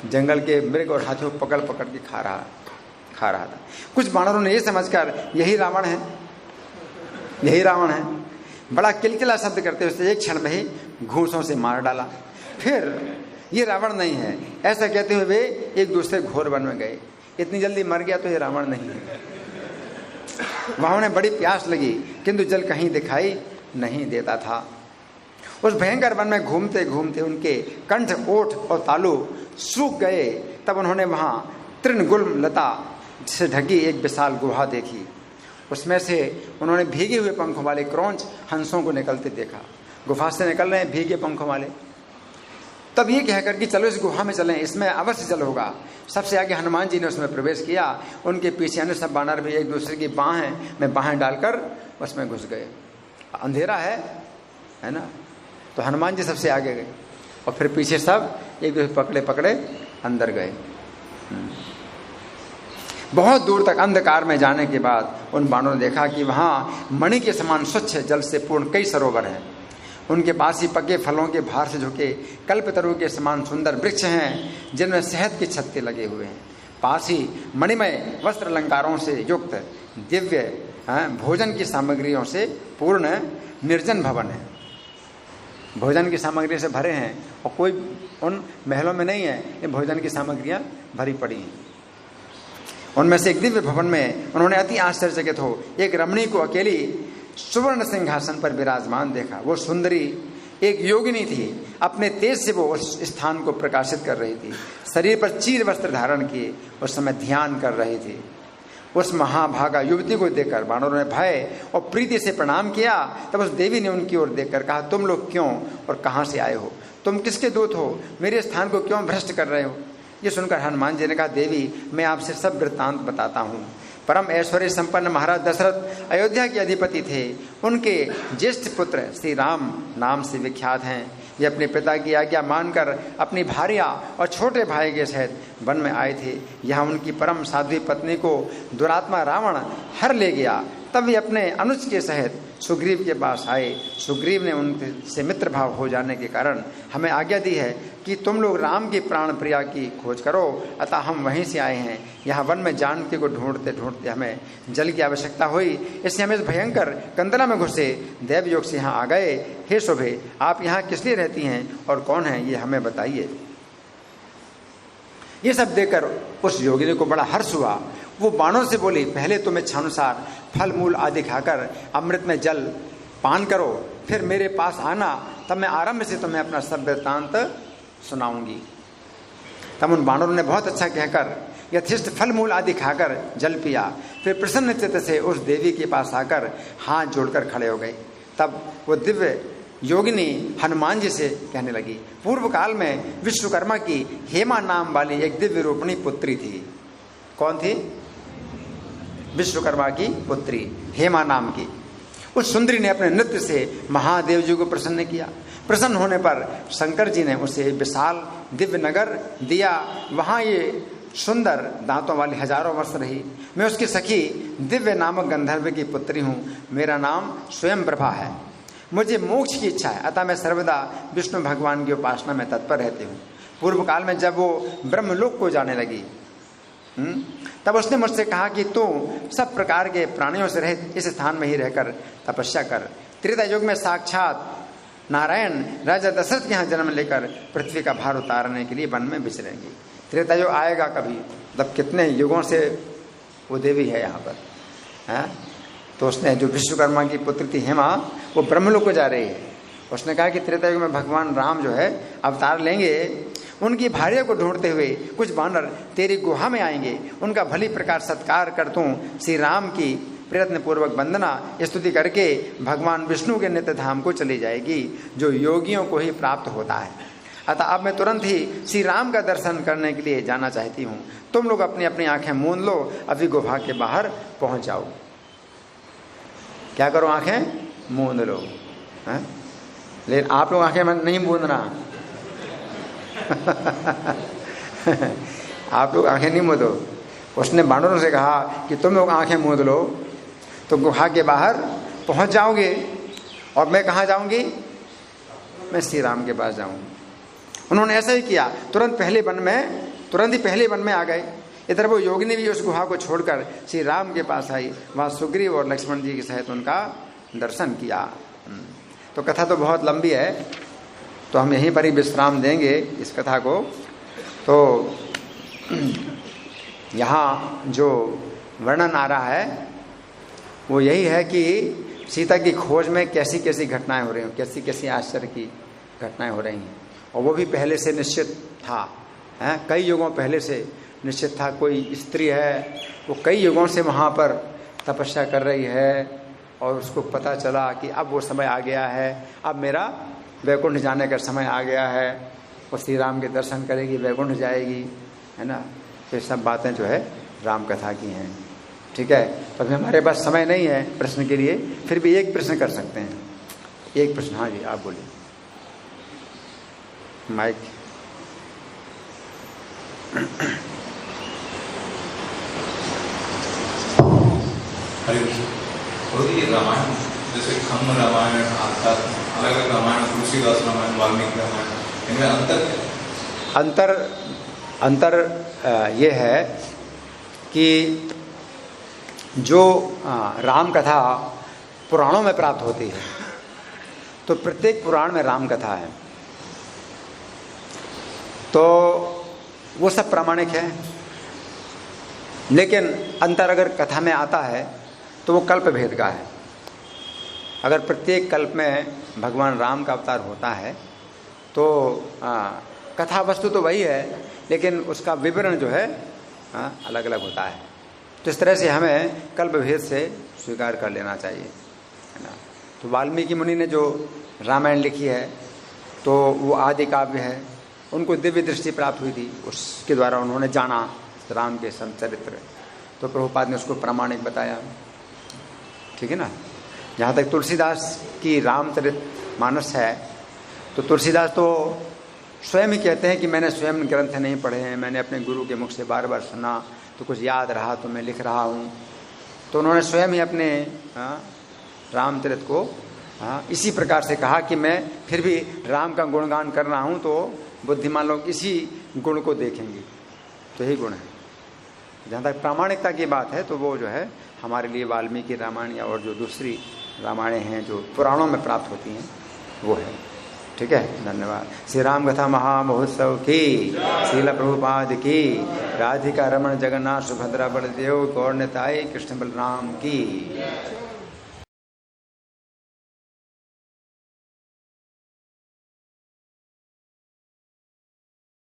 जंगल के मृग और हाथियों को पकड़ पकड़ के खा रहा था। कुछ वानरों ने यह समझकर यही रावण है, बड़ा किलकिला शब्द करते हुए उसे एक क्षण में ही घूंसों से मार डाला। फिर ये रावण नहीं है ऐसा कहते हुए वे एक दूसरे घोर वन में गए। इतनी जल्दी मर गया तो ये रावण नहीं है। वहां उन्हें बड़ी प्यास लगी किंतु जल कहीं दिखाई नहीं देता था। उस भयंकर वन में घूमते घूमते उनके कंठ, ओठ और तालु सूख गए। तब उन्होंने वहां तृणगुल्म लता से ढकी एक विशाल गुहा देखी। उसमें से उन्होंने भीगे हुए पंखों वाले क्रौंच हंसों को निकलते देखा। गुफा से निकल रहे हैं भीगे पंखों वाले। तब ये कहकर कि चलो इस गुहा में चलें, इसमें अवश्य जल होगा। सबसे आगे हनुमान जी ने उसमें प्रवेश किया। उनके पीछे अन्य सब वानर भी एक दूसरे की बाहें में बाहें डालकर उसमें घुस गए। अंधेरा है ना, तो हनुमान जी सबसे आगे गए और फिर पीछे सब एक दूसरे पकड़े पकड़े अंदर गए। बहुत दूर तक अंधकार में जाने के बाद उन वानरों ने देखा कि वहां मणि के समान स्वच्छ जल से पूर्ण कई सरोवर हैं। उनके पास ही पके फलों के भार से झुके कल्पतरु के समान सुंदर वृक्ष हैं जिनमें शहद के छत्ते लगे हुए हैं। पास ही मणिमय वस्त्र अलंकारों से युक्त दिव्य भोजन की सामग्रियों से पूर्ण निर्जन भवन है। भोजन की सामग्री से भरे हैं और कोई उन महलों में नहीं है, ये भोजन की सामग्रियां भरी पड़ी हैं। उनमें से एक दिव्य भवन में उन्होंने अति आश्चर्यचकित हो एक रमणी को अकेली सुवर्ण सिंहासन पर विराजमान देखा। वो सुंदरी एक योगिनी थी। अपने तेज से वो उस स्थान को प्रकाशित कर रही थी। शरीर पर चीर वस्त्र धारण किए उस समय ध्यान कर रही थी। उस महाभागा युवती को देखकर वानरों ने भय और प्रीति से प्रणाम किया। तब उस देवी ने उनकी ओर देखकर कहा, तुम लोग क्यों और कहां से आए हो? तुम किसके दूत हो? मेरे स्थान को क्यों भ्रष्ट कर रहे हो? ये सुनकर हनुमान जी ने कहा, देवी मैं आपसे सब वृत्तांत बताता हूँ। परम ऐश्वर्य संपन्न महाराज दशरथ अयोध्या के अधिपति थे। उनके ज्येष्ठ पुत्र श्री राम नाम से विख्यात हैं। ये अपने पिता की आज्ञा मानकर अपनी भार्या और छोटे भाई के सहित वन में आए थे। यहाँ उनकी परम साध्वी पत्नी को दुरात्मा रावण हर ले गया। तब वे अपने अनुज के सहित सुग्रीव के पास आए। सुग्रीव ने उनसे मित्र भाव हो जाने के कारण हमें आज्ञा दी है कि तुम लोग राम की प्राण प्रिया की खोज करो। अतः हम वहीं से आए हैं। यहाँ वन में जानकी को ढूंढते ढूंढते हमें जल की आवश्यकता हुई, इसलिए हम इस भयंकर कंदला में घुसे देव योग से यहाँ आ गए। हे शोभे, आप यहाँ किस लिए रहती हैं और कौन है ये हमें बताइए। ये सब देखकर उस योगिनी को बड़ा हर्ष हुआ। वो बाणों से बोली, पहले तुम इच्छानुसार फल मूल आदि खाकर अमृत में जल पान करो, फिर मेरे पास आना, तब मैं आरंभ से तुम्हें अपना सब वृत्तांत सुनाऊंगी। तब उन बानरों ने बहुत अच्छा कहकर यथेष्ट फल मूल आदि खाकर जल पिया। फिर प्रसन्न चित्त से उस देवी के पास आकर हाथ जोड़कर खड़े हो गए। तब वो दिव्य योगिनी हनुमान जी से कहने लगी, पूर्व काल में विश्वकर्मा की हेमा नाम वाली एक दिव्य रूपणी पुत्री थी। कौन थी? विश्वकर्मा की पुत्री हेमा नाम की। उस सुंदरी ने अपने नृत्य से महादेव जी को प्रसन्न किया। प्रसन्न होने पर शंकर जी ने उसे विशाल दिव्य नगर दिया। वहां ये सुंदर दांतों वाली हजारों वर्ष रही। मैं उसकी सखी दिव्य नामक गंधर्व की पुत्री हूँ। मेरा नाम स्वयं प्रभा है। मुझे मोक्ष की इच्छा है, अतः मैं सर्वदा विष्णु भगवान की उपासना में तत्पर रहती हूँ। पूर्व काल में जब वो ब्रह्मलोक को जाने लगी तब उसने मुझसे कहा कि तू सब प्रकार के प्राणियों से रहित इस स्थान में ही रहकर तपस्या कर। त्रेता युग में साक्षात नारायण राजा दशरथ के यहाँ जन्म लेकर पृथ्वी का भार उतारने के लिए वन में विचरेंगी। त्रेता युग आएगा कभी, मतलब कितने युगों से वो देवी है यहाँ पर है। तो उसने जो विश्वकर्मा की पुत्री थी हेमा, वो ब्रह्मलोक को जा रही है। उसने कहा कि त्रेता युग में भगवान राम जो है अवतार लेंगे। उनकी भार्या को ढूंढते हुए कुछ वानर तेरी गुहा में आएंगे। उनका भली प्रकार सत्कार कर तू श्री राम की प्रयत्न पूर्वक वंदना स्तुति करके भगवान विष्णु के नित्य धाम को चली जाएगी, जो योगियों को ही प्राप्त होता है। अतः अब मैं तुरंत ही श्री राम का दर्शन करने के लिए जाना चाहती हूँ। तुम लोग अपनी अपनी आंखें मूंद लो, अभी गुफा के बाहर पहुंच जाओ। क्या करो? आंखें मूंद लो। लेकिन आप लोग आंखें नहीं मूंदना। आप लोग आंखें नहीं मूंदो। उसने बानरों से कहा कि तुम लोग आंखें मूंद लो तो गुफा के बाहर पहुंच जाओगे। और मैं कहाँ जाऊंगी? मैं श्री राम के पास जाऊंगी। उन्होंने ऐसा ही किया। तुरंत ही पहले वन में आ गए। इधर वो योगिनी भी उस गुहा को छोड़कर श्री राम के पास आई। वहाँ सुग्रीव और लक्ष्मण जी के सहित उनका दर्शन किया। तो कथा तो बहुत लंबी है, तो हम यहीं पर ही विश्राम देंगे इस कथा को। तो यहाँ जो वर्णन आ रहा है वो यही है कि सीता की खोज में कैसी कैसी घटनाएं हो रही हैं, कैसी कैसी आश्चर्य की घटनाएं हो रही हैं। और वो भी पहले से निश्चित था, हैं, कई युगों पहले से निश्चित था। कोई स्त्री है, वो कई युगों से वहाँ पर तपस्या कर रही है और उसको पता चला कि अब वो समय आ गया है, अब मेरा वैकुंठ जाने का समय आ गया है। वो श्री राम के दर्शन करेगी, वैकुंठ जाएगी, है ना। ये सब बातें जो है राम कथा की हैं। ठीक है, तो अभी हमारे पास समय नहीं है प्रश्न के लिए, फिर भी एक प्रश्न कर सकते हैं। एक प्रश्न। हाँ जी, आप बोलिए। माइक। ये रामायण जैसे खम्म रामायण, अलग अलग रामायण, तुलसीदास रामायण, वाल्मीकि रामायण, इनमें अंतर ये है कि जो राम कथा पुराणों में प्राप्त होती है, तो प्रत्येक पुराण में राम कथा है, तो वो सब प्रामाणिक है। लेकिन अंतर अगर कथा में आता है तो वो कल्प भेद का है। अगर प्रत्येक कल्प में भगवान राम का अवतार होता है तो कथा वस्तु तो वही है, लेकिन उसका विवरण जो है अलग अलग होता है। तो इस तरह से हमें कल्प भेद से स्वीकार कर लेना चाहिए, है ना। तो वाल्मीकि मुनि ने जो रामायण लिखी है तो वो आदि काव्य है, उनको दिव्य दृष्टि प्राप्त हुई थी, उसके द्वारा उन्होंने जाना राम के चरित्र, तो प्रभुपाद ने उसको प्रामाणिक बताया। ठीक है ना। जहाँ तक तुलसीदास की रामचरित मानस है, तो तुलसीदास तो स्वयं ही कहते हैं कि मैंने स्वयं ग्रंथ नहीं पढ़े हैं, मैंने अपने गुरु के मुख से बार बार सुना, तो कुछ याद रहा तो मैं लिख रहा हूँ। तो उन्होंने स्वयं ही अपने रामचरित को इसी प्रकार से कहा कि मैं फिर भी राम का गुणगान कर रहा हूँ, तो बुद्धिमान लोग इसी गुण को देखेंगे। तो यही गुण है। जहाँ तक प्रामाणिकता की बात है, तो वो जो है हमारे लिए वाल्मीकि रामायण या और जो दूसरी रामायणें हैं जो पुराणों में प्राप्त होती हैं वो है। ठीक है, धन्यवाद। श्री राम कथा महामहोत्सव की, श्रील प्रभुपाद की, राधिका रमण जगन्नाथ सुभद्रा बलदेव गौर निताई कृष्ण बलराम की।